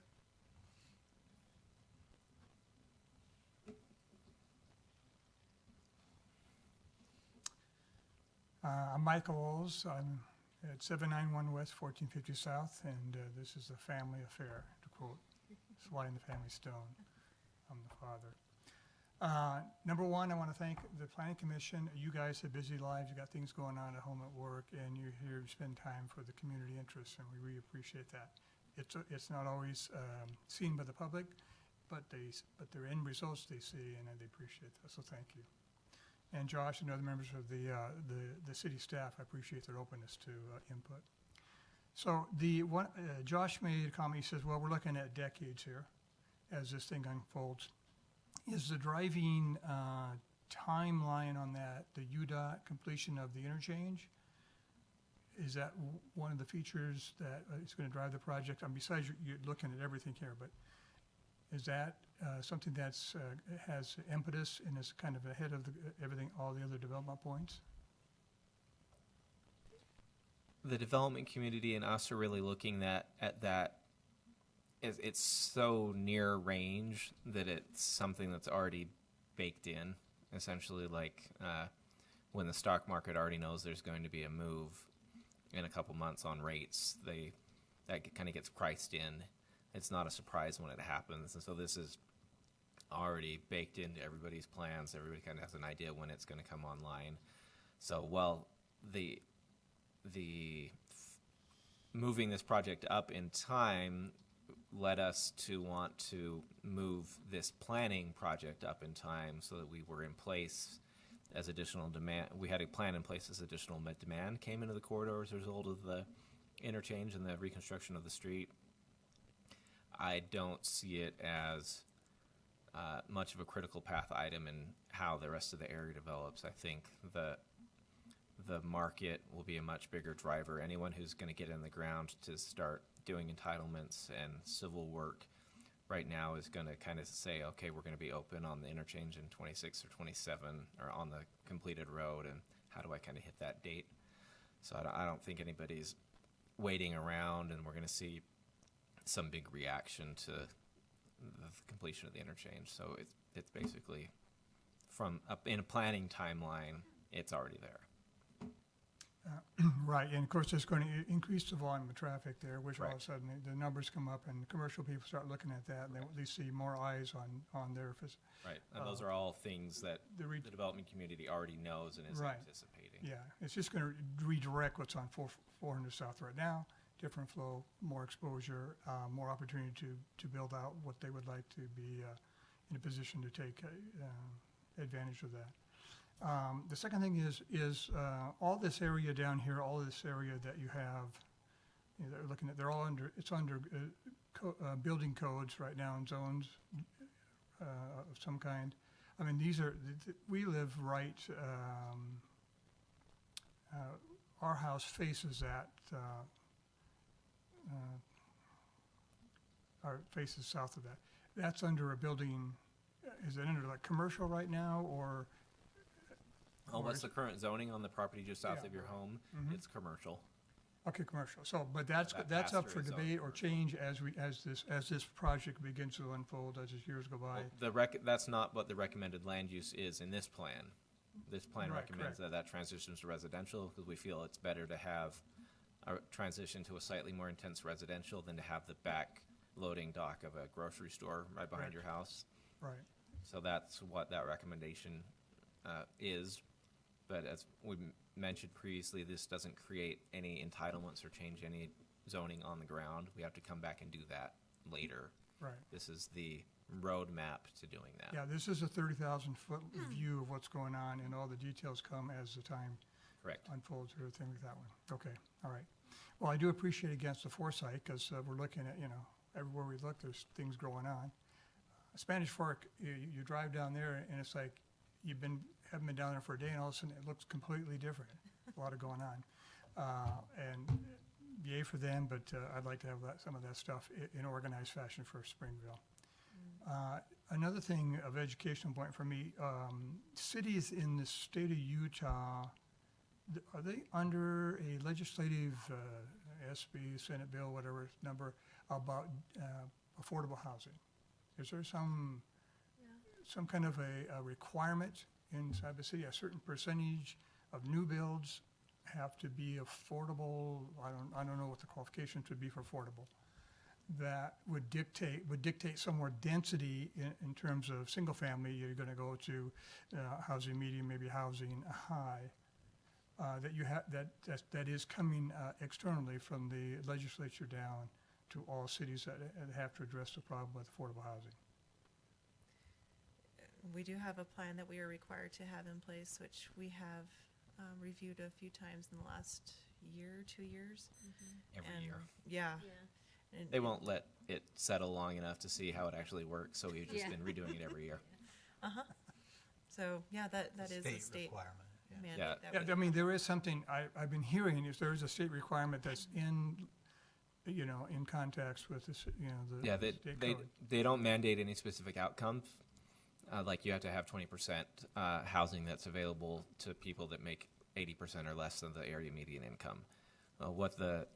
I'm Michael Oles. I'm at 791 West, 1450 South, and this is a family affair, to quote Sly and the Family Stone. I'm the father. Number one, I want to thank the Planning Commission. You guys have busy lives. You got things going on at home, at work, and you're here to spend time for the community interests, and we really appreciate that. It's not always seen by the public, but their end results they see, and they appreciate that. So thank you. And Josh and other members of the city staff, I appreciate their openness to input. So Josh made a comment. He says, "Well, we're looking at decades here as this thing unfolds." Is the driving timeline on that the UDOT completion of the interchange? Is that one of the features that is going to drive the project? Besides, you're looking at everything here, but is that something that's has impetus and is kind of ahead of everything, all the other development points? The development community and us are really looking at that. It's so near range that it's something that's already baked in. Essentially, like when the stock market already knows there's going to be a move in a couple months on rates, that kind of gets priced in. It's not a surprise when it happens, and so this is already baked into everybody's plans. Everybody kind of has an idea when it's going to come online. So, while the moving this project up in time led us to want to move this planning project up in time so that we were in place as additional demand. We had a plan in place as additional demand came into the corridor as a result of the interchange and the reconstruction of the street. I don't see it as much of a critical path item in how the rest of the area develops. I think the market will be a much bigger driver. Anyone who's going to get in the ground to start doing entitlements and civil work right now is going to kind of say, okay, we're going to be open on the interchange in 26 or 27 or on the completed road, and how do I kind of hit that date? So I don't think anybody's waiting around and we're going to see some big reaction to the completion of the interchange. So it's basically from up in a planning timeline, it's already there. Right, and of course, it's going to increase the volume of traffic there, which all of a Right. sudden the numbers come up and commercial people start looking at that, and they see more eyes on their, Right, and those are all things that the the development community already knows and is Right. anticipating. yeah, it's just going to redirect what's on 400 South right now, different flow, more exposure, more opportunity to build out what they would like to be in a position to take advantage of that. The second thing is all this area down here, all this area that you have, they're looking at, they're all under, it's under building codes right now in zones of some kind. I mean, these are, we live right, our house faces that, faces south of that. that's under a building, is it under like commercial right now, or? Oh, or what's is- the current zoning on the property just south Yeah. of your home? Mhm. It's commercial. Okay, commercial, so, but that's up pasture for is zoned debate or change as this project begins to unfold, as its years go by. That's not what the recommended land use is in this plan. This plan Right, recommends correct. that transitions to residential, because we feel it's better to have a transition to a slightly more intense residential than to have the back loading dock of a grocery store right behind Right. your house. Right, So that's what that recommendation is. But as we mentioned previously, this doesn't create any entitlements or change any zoning on the ground. We have to come back and do that later. right. This is the roadmap to doing that. Yeah, this is a 30,000-foot view of what's going on, and all the details come as the time Correct. unfolds or everything like that one. Okay, all right. Well, I do appreciate against the foresight, because we're looking at, everywhere we look, there's things going on. Spanish Fork, you drive down there, and it's like haven't been down there for a day, and all of a sudden it looks completely different. A lot of going on. And yay for them, but I'd like to have some of that stuff in organized fashion for Springville. Another thing of educational point for me, cities in the state of Utah, are they under a legislative SB, Senate bill, whatever number, about affordable housing? Is there some kind of a requirement inside the city, a certain percentage of new builds have to be affordable? I don't know what the qualifications would be for affordable. That would dictate some more density in terms of single family. You're going to go to housing medium, maybe housing high. That is coming externally from the legislature down to all cities that have to address the problem with affordable housing. We do have a plan that we are required to have in place, which we have reviewed a few times in the last year, 2 years. Every And, year. Yeah. Yeah. And They won't let it settle long enough to see how it actually works, so we've just Yeah. been redoing it every year. So, yeah, that is a State state requirement. Yeah. mandate. Yeah. that Yeah, I we- mean, there is something, I've been hearing, if there is a state requirement that's in context with this, the Yeah, state they code. they don't mandate any specific outcome. Like you have to have 20% housing that's available to people that make 80% or less than the area median income. What the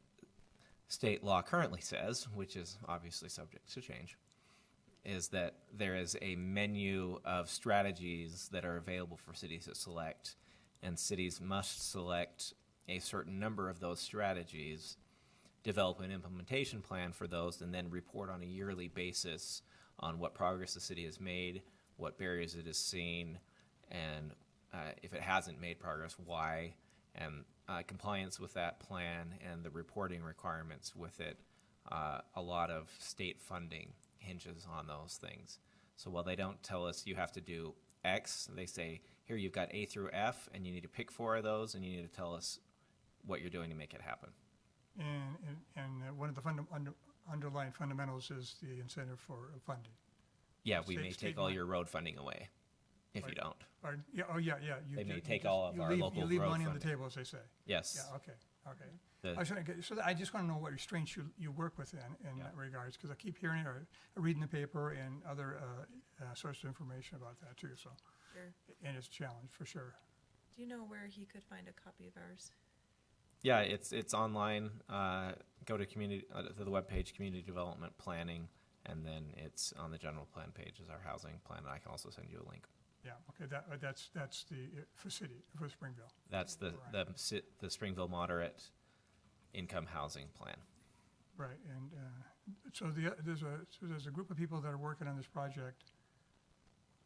state law currently says, which is obviously subject to change, is that there is a menu of strategies that are available for cities to select, and cities must select a certain number of those strategies, develop an implementation plan for those, and then report on a yearly basis on what progress the city has made, what barriers it has seen, and if it hasn't made progress, why, and compliance with that plan and the reporting requirements with it. A lot of state funding hinges on those things. So while they don't tell us you have to do X, they say, here you've got A through F, and you need to pick 4 of those, and you need to tell us what you're doing to make it happen. And one of the underlying fundamentals is the incentive for funding. Yeah, we State- may state take all money. your road funding away if you Right. don't. Yeah. They may take all of our local You leave road money on the funding. table, as they say. Yes. Yeah, okay. The- I just want to know what restraints you work within in Yeah. that regards, because I keep hearing or reading the paper and other sources of information about that too, so. Sure. And it's a challenge, for sure. Do you know where he could find a copy of ours? Yeah, it's online. Go to to the webpage, Community Development Planning, and then it's on the general plan page is our housing plan. And I can also send you a link. Yeah, okay, that's for Springville. That's the Springville Moderate Income Housing Plan. Right, and so there's a group of people that are working on this project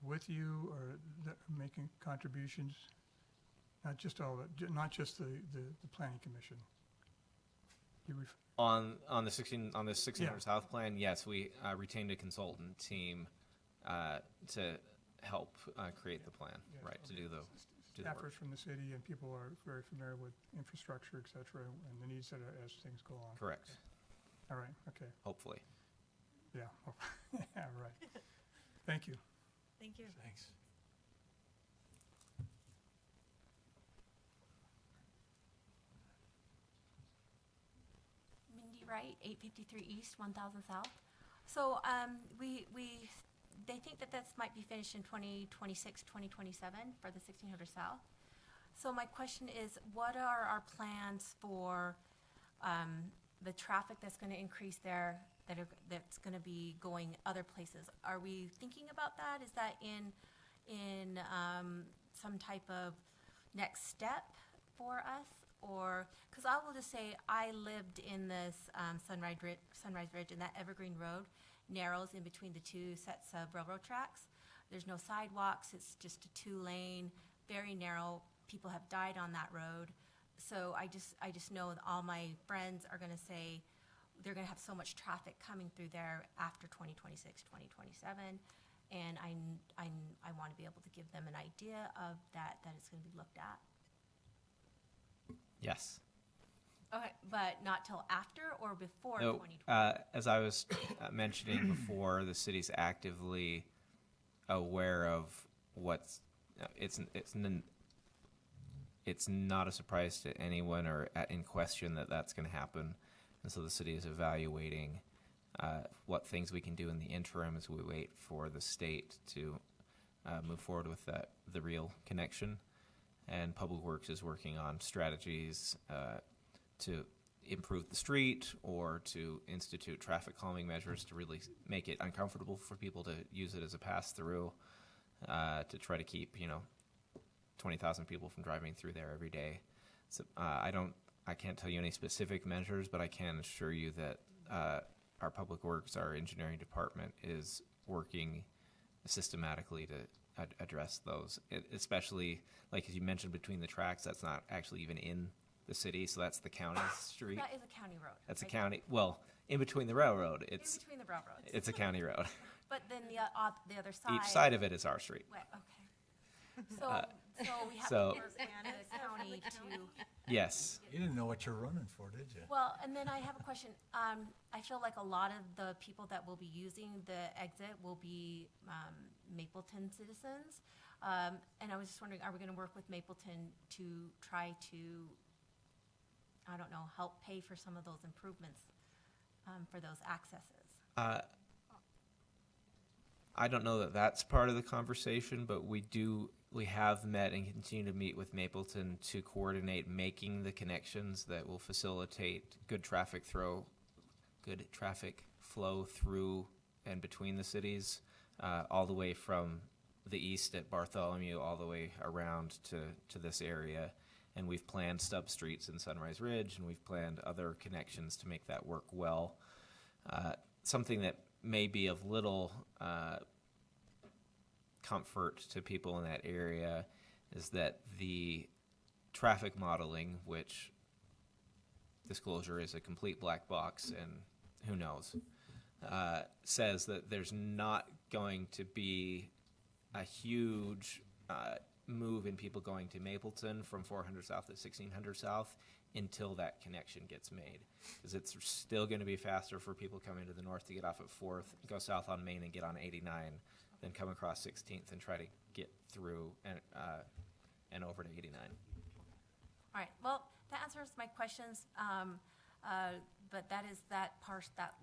with you, or that are making contributions, not just the planning commission. On the 1600 Yeah. South plan, yes, we retained a consultant team to help create the plan, Yes, right? To okay. do the Staffers work. from the city, and people are very familiar with infrastructure, et cetera, and the needs that are as things go on. Correct. All right, okay, Hopefully. yeah, yeah, right. Thank you. Thank you. Thanks. Mindy Wright, 853 East, 1000 South. So, they think that this might be finished in 2026, 2027 for the 1600 South. So my question is, what are our plans for, the traffic that's gonna increase there, that's gonna be going other places? Are we thinking about that? Is that in some type of next step for us? Or, because I will just say, I lived in this Sunrise Ridge, and that Evergreen Road narrows in between the two sets of railroad tracks. There's no sidewalks, it's just a 2-lane, very narrow. People have died on that road. So I just know that all my friends are gonna say, they're gonna have so much traffic coming through there after 2026, 2027. And I wanna be able to give them an idea of that it's gonna be looked at. Yes. Okay, but not till after or before No, 2020? as I was mentioning before, the city's actively aware of what's. It's not a surprise to anyone or in question that that's going to happen, and so the city is evaluating what things we can do in the interim as we wait for the state to move forward with the real connection. And Public Works is working on strategies to improve the street or to institute traffic calming measures to really make it uncomfortable for people to use it as a pass-through, to try to keep 20,000 people from driving through there every day. So I can't tell you any specific measures, but I can assure you that our Public Works, our engineering department, is working systematically to address those, especially like as you mentioned between the tracks. That's not actually even in the city, so that's the county street. That is a county road. That's a right? county. Well, in between the railroad, it's In between the railroads. it's a county road. But then the other side. Each side of it is our street. Well, okay. So we have so- to work with the county to. Yes. You didn't know what you're running for, did you? Well, and then I have a question. I feel like a lot of the people that will be using the exit will be Mapleton citizens. And I was just wondering, are we gonna work with Mapleton to try to, I don't know, help pay for some of those improvements for those accesses? I don't know that that's part of the conversation, but we have met and continue to meet with Mapleton to coordinate making the connections that will facilitate good traffic flow through and between the cities, all the way from the east at Bartholomew all the way around to this area. And we've planned stub streets in Sunrise Ridge, and we've planned other connections to make that work well. Something that may be of little comfort to people in that area is that the traffic modeling, which disclosure is a complete black box and who knows, says that there's not going to be a huge move in people going to Mapleton from 400 South to 1600 South until that connection gets made. Because it's still going to be faster for people coming to the north to get off at 4th, go south on Main and get on 89, than come across 16th and try to get through and over to 89. All right, well, that answers my questions. But that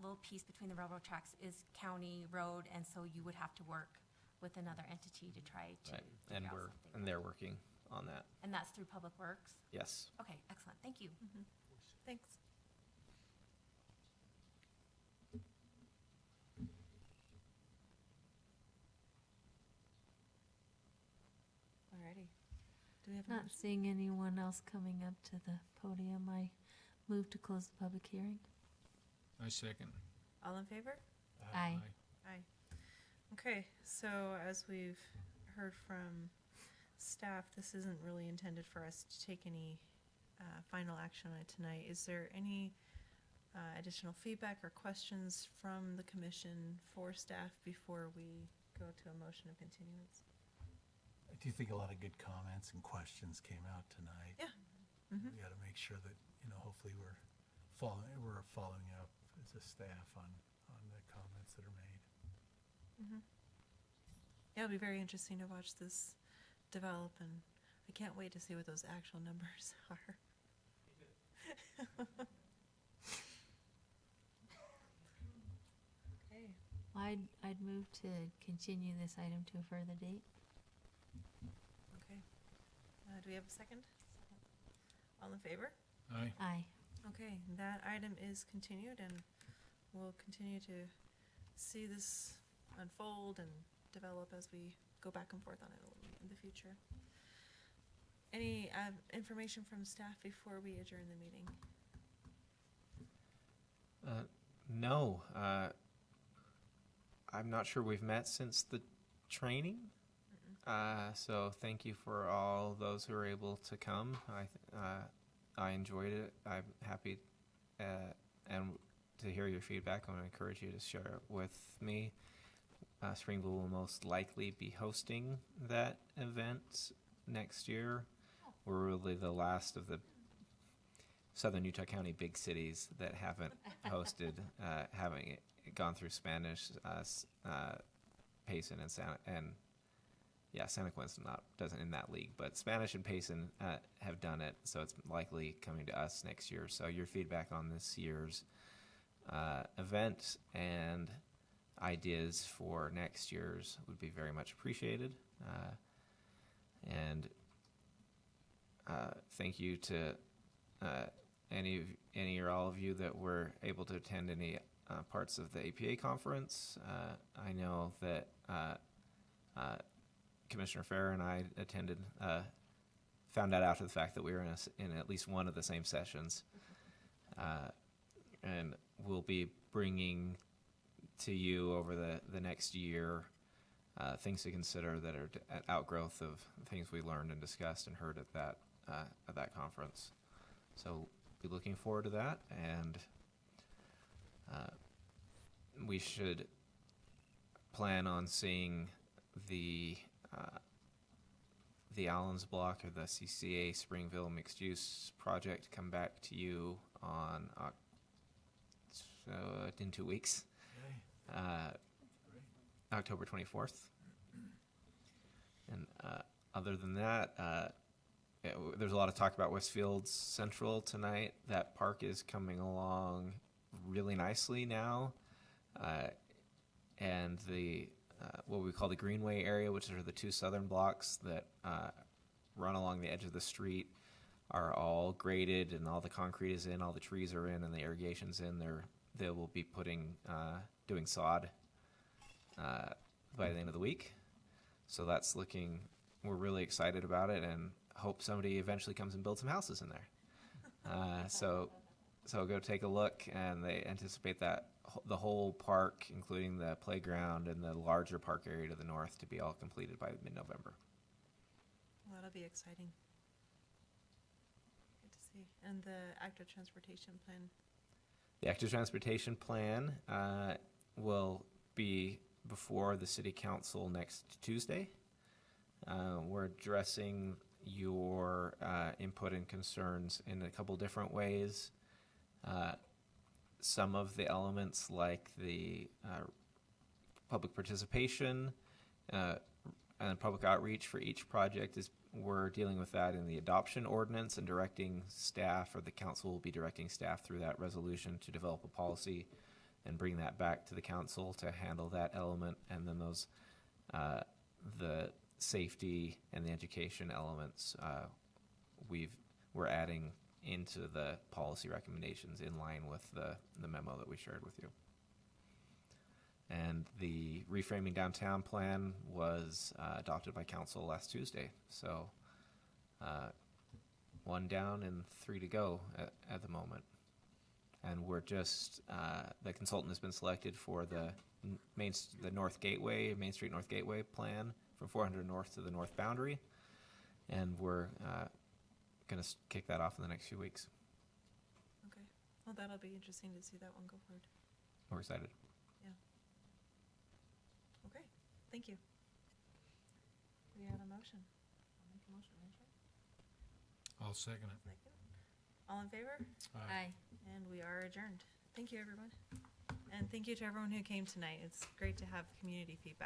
little piece between the railroad tracks is county road, and so you would have to work with another entity to try to Right. figure out something. And they're working on that. And that's through Public Works? Yes. Okay, excellent, thank you. Thanks. Alrighty. Do we have a Not motion? seeing anyone else coming up to the podium, I move to close the public hearing. I second. All in favor? Aye. Aye. Okay, so as we've heard from staff, this isn't really intended for us to take any final action on it tonight. Is there any additional feedback or questions from the commission for staff before we go to a motion of continuance? I do think a lot of good comments and questions came out tonight. Yeah. Mhm. We got to make sure that, hopefully we're following up as a staff on the comments that are made. Yeah, it'll be very interesting to watch this develop, and I can't wait to see what those actual numbers are. Okay. move to continue this item to a further date. Okay. Do we have a second? All in favor? Aye. Aye. Okay, that item is continued, and we'll continue to see this unfold and develop as we go back and forth on it in the future. Any information from staff before we adjourn the meeting? No, I'm not sure we've met since the training. So thank you for all those who were able to come. I enjoyed it. I'm happy and to hear your feedback. I want to encourage you to share it with me. Springville will most likely be hosting that event next year. We're really the last of the Southern Utah County big cities that haven't hosted, having gone through Spanish, Payson, and Santa Quinn's doesn't in that league, but Spanish and Payson have done it, so it's likely coming to us next year. So your feedback on this year's event and ideas for next year's would be very much appreciated. And thank you to any or all of you that were able to attend any parts of the APA conference. I know that Commissioner Farrer and I attended, found out after the fact that we were in at least one of the same sessions. And we'll be bringing to you over the next year things to consider that are an outgrowth of things we learned and discussed and heard at that conference. So be looking forward to that, and we should plan on seeing the Allens Block or the CCA Springville mixed use project come back to you on in 2 weeks, October 24th. And other than that, there's a lot of talk about Westfield Central tonight. That park is coming along really nicely now, and the what we call the Greenway area, which are the two southern blocks that run along the edge of the street, are all graded and all the concrete is in, all the trees are in, and the irrigation's in. They will be doing sod by the end of the week. So that's we're really excited about it and hope somebody eventually comes and builds some houses in there. So go take a look, and they anticipate that the whole park, including the playground and the larger park area to the north, to be all completed by mid-November. Well, that'll be exciting. Good to see. And the active transportation plan. The active transportation plan will be before the city council next Tuesday. We're addressing your input and concerns in a couple different ways. Some of the elements, like the public participation and public outreach for each project, we're dealing with that in the adoption ordinance and directing staff, or the council will be directing staff through that resolution to develop a policy and bring that back to the council to handle that element. And then those the safety and the education elements we're adding into the policy recommendations in line with the memo that we shared with you. And the reframing downtown plan was adopted by council last Tuesday. So 1 down and 3 to go at the moment. And we're just, the consultant has been selected for the Main Street North Gateway plan from 400 north to the north boundary. And we're going to kick that off in the next few weeks. Okay. Well, that'll be interesting to see that one go forward. We're excited. Yeah. Okay. Thank you. We have a motion. I'll make a motion, right? I'll second it. Second. All in favor? Aye. And we are adjourned. Thank you, everyone. And thank you to everyone who came tonight. It's great to have community feedback.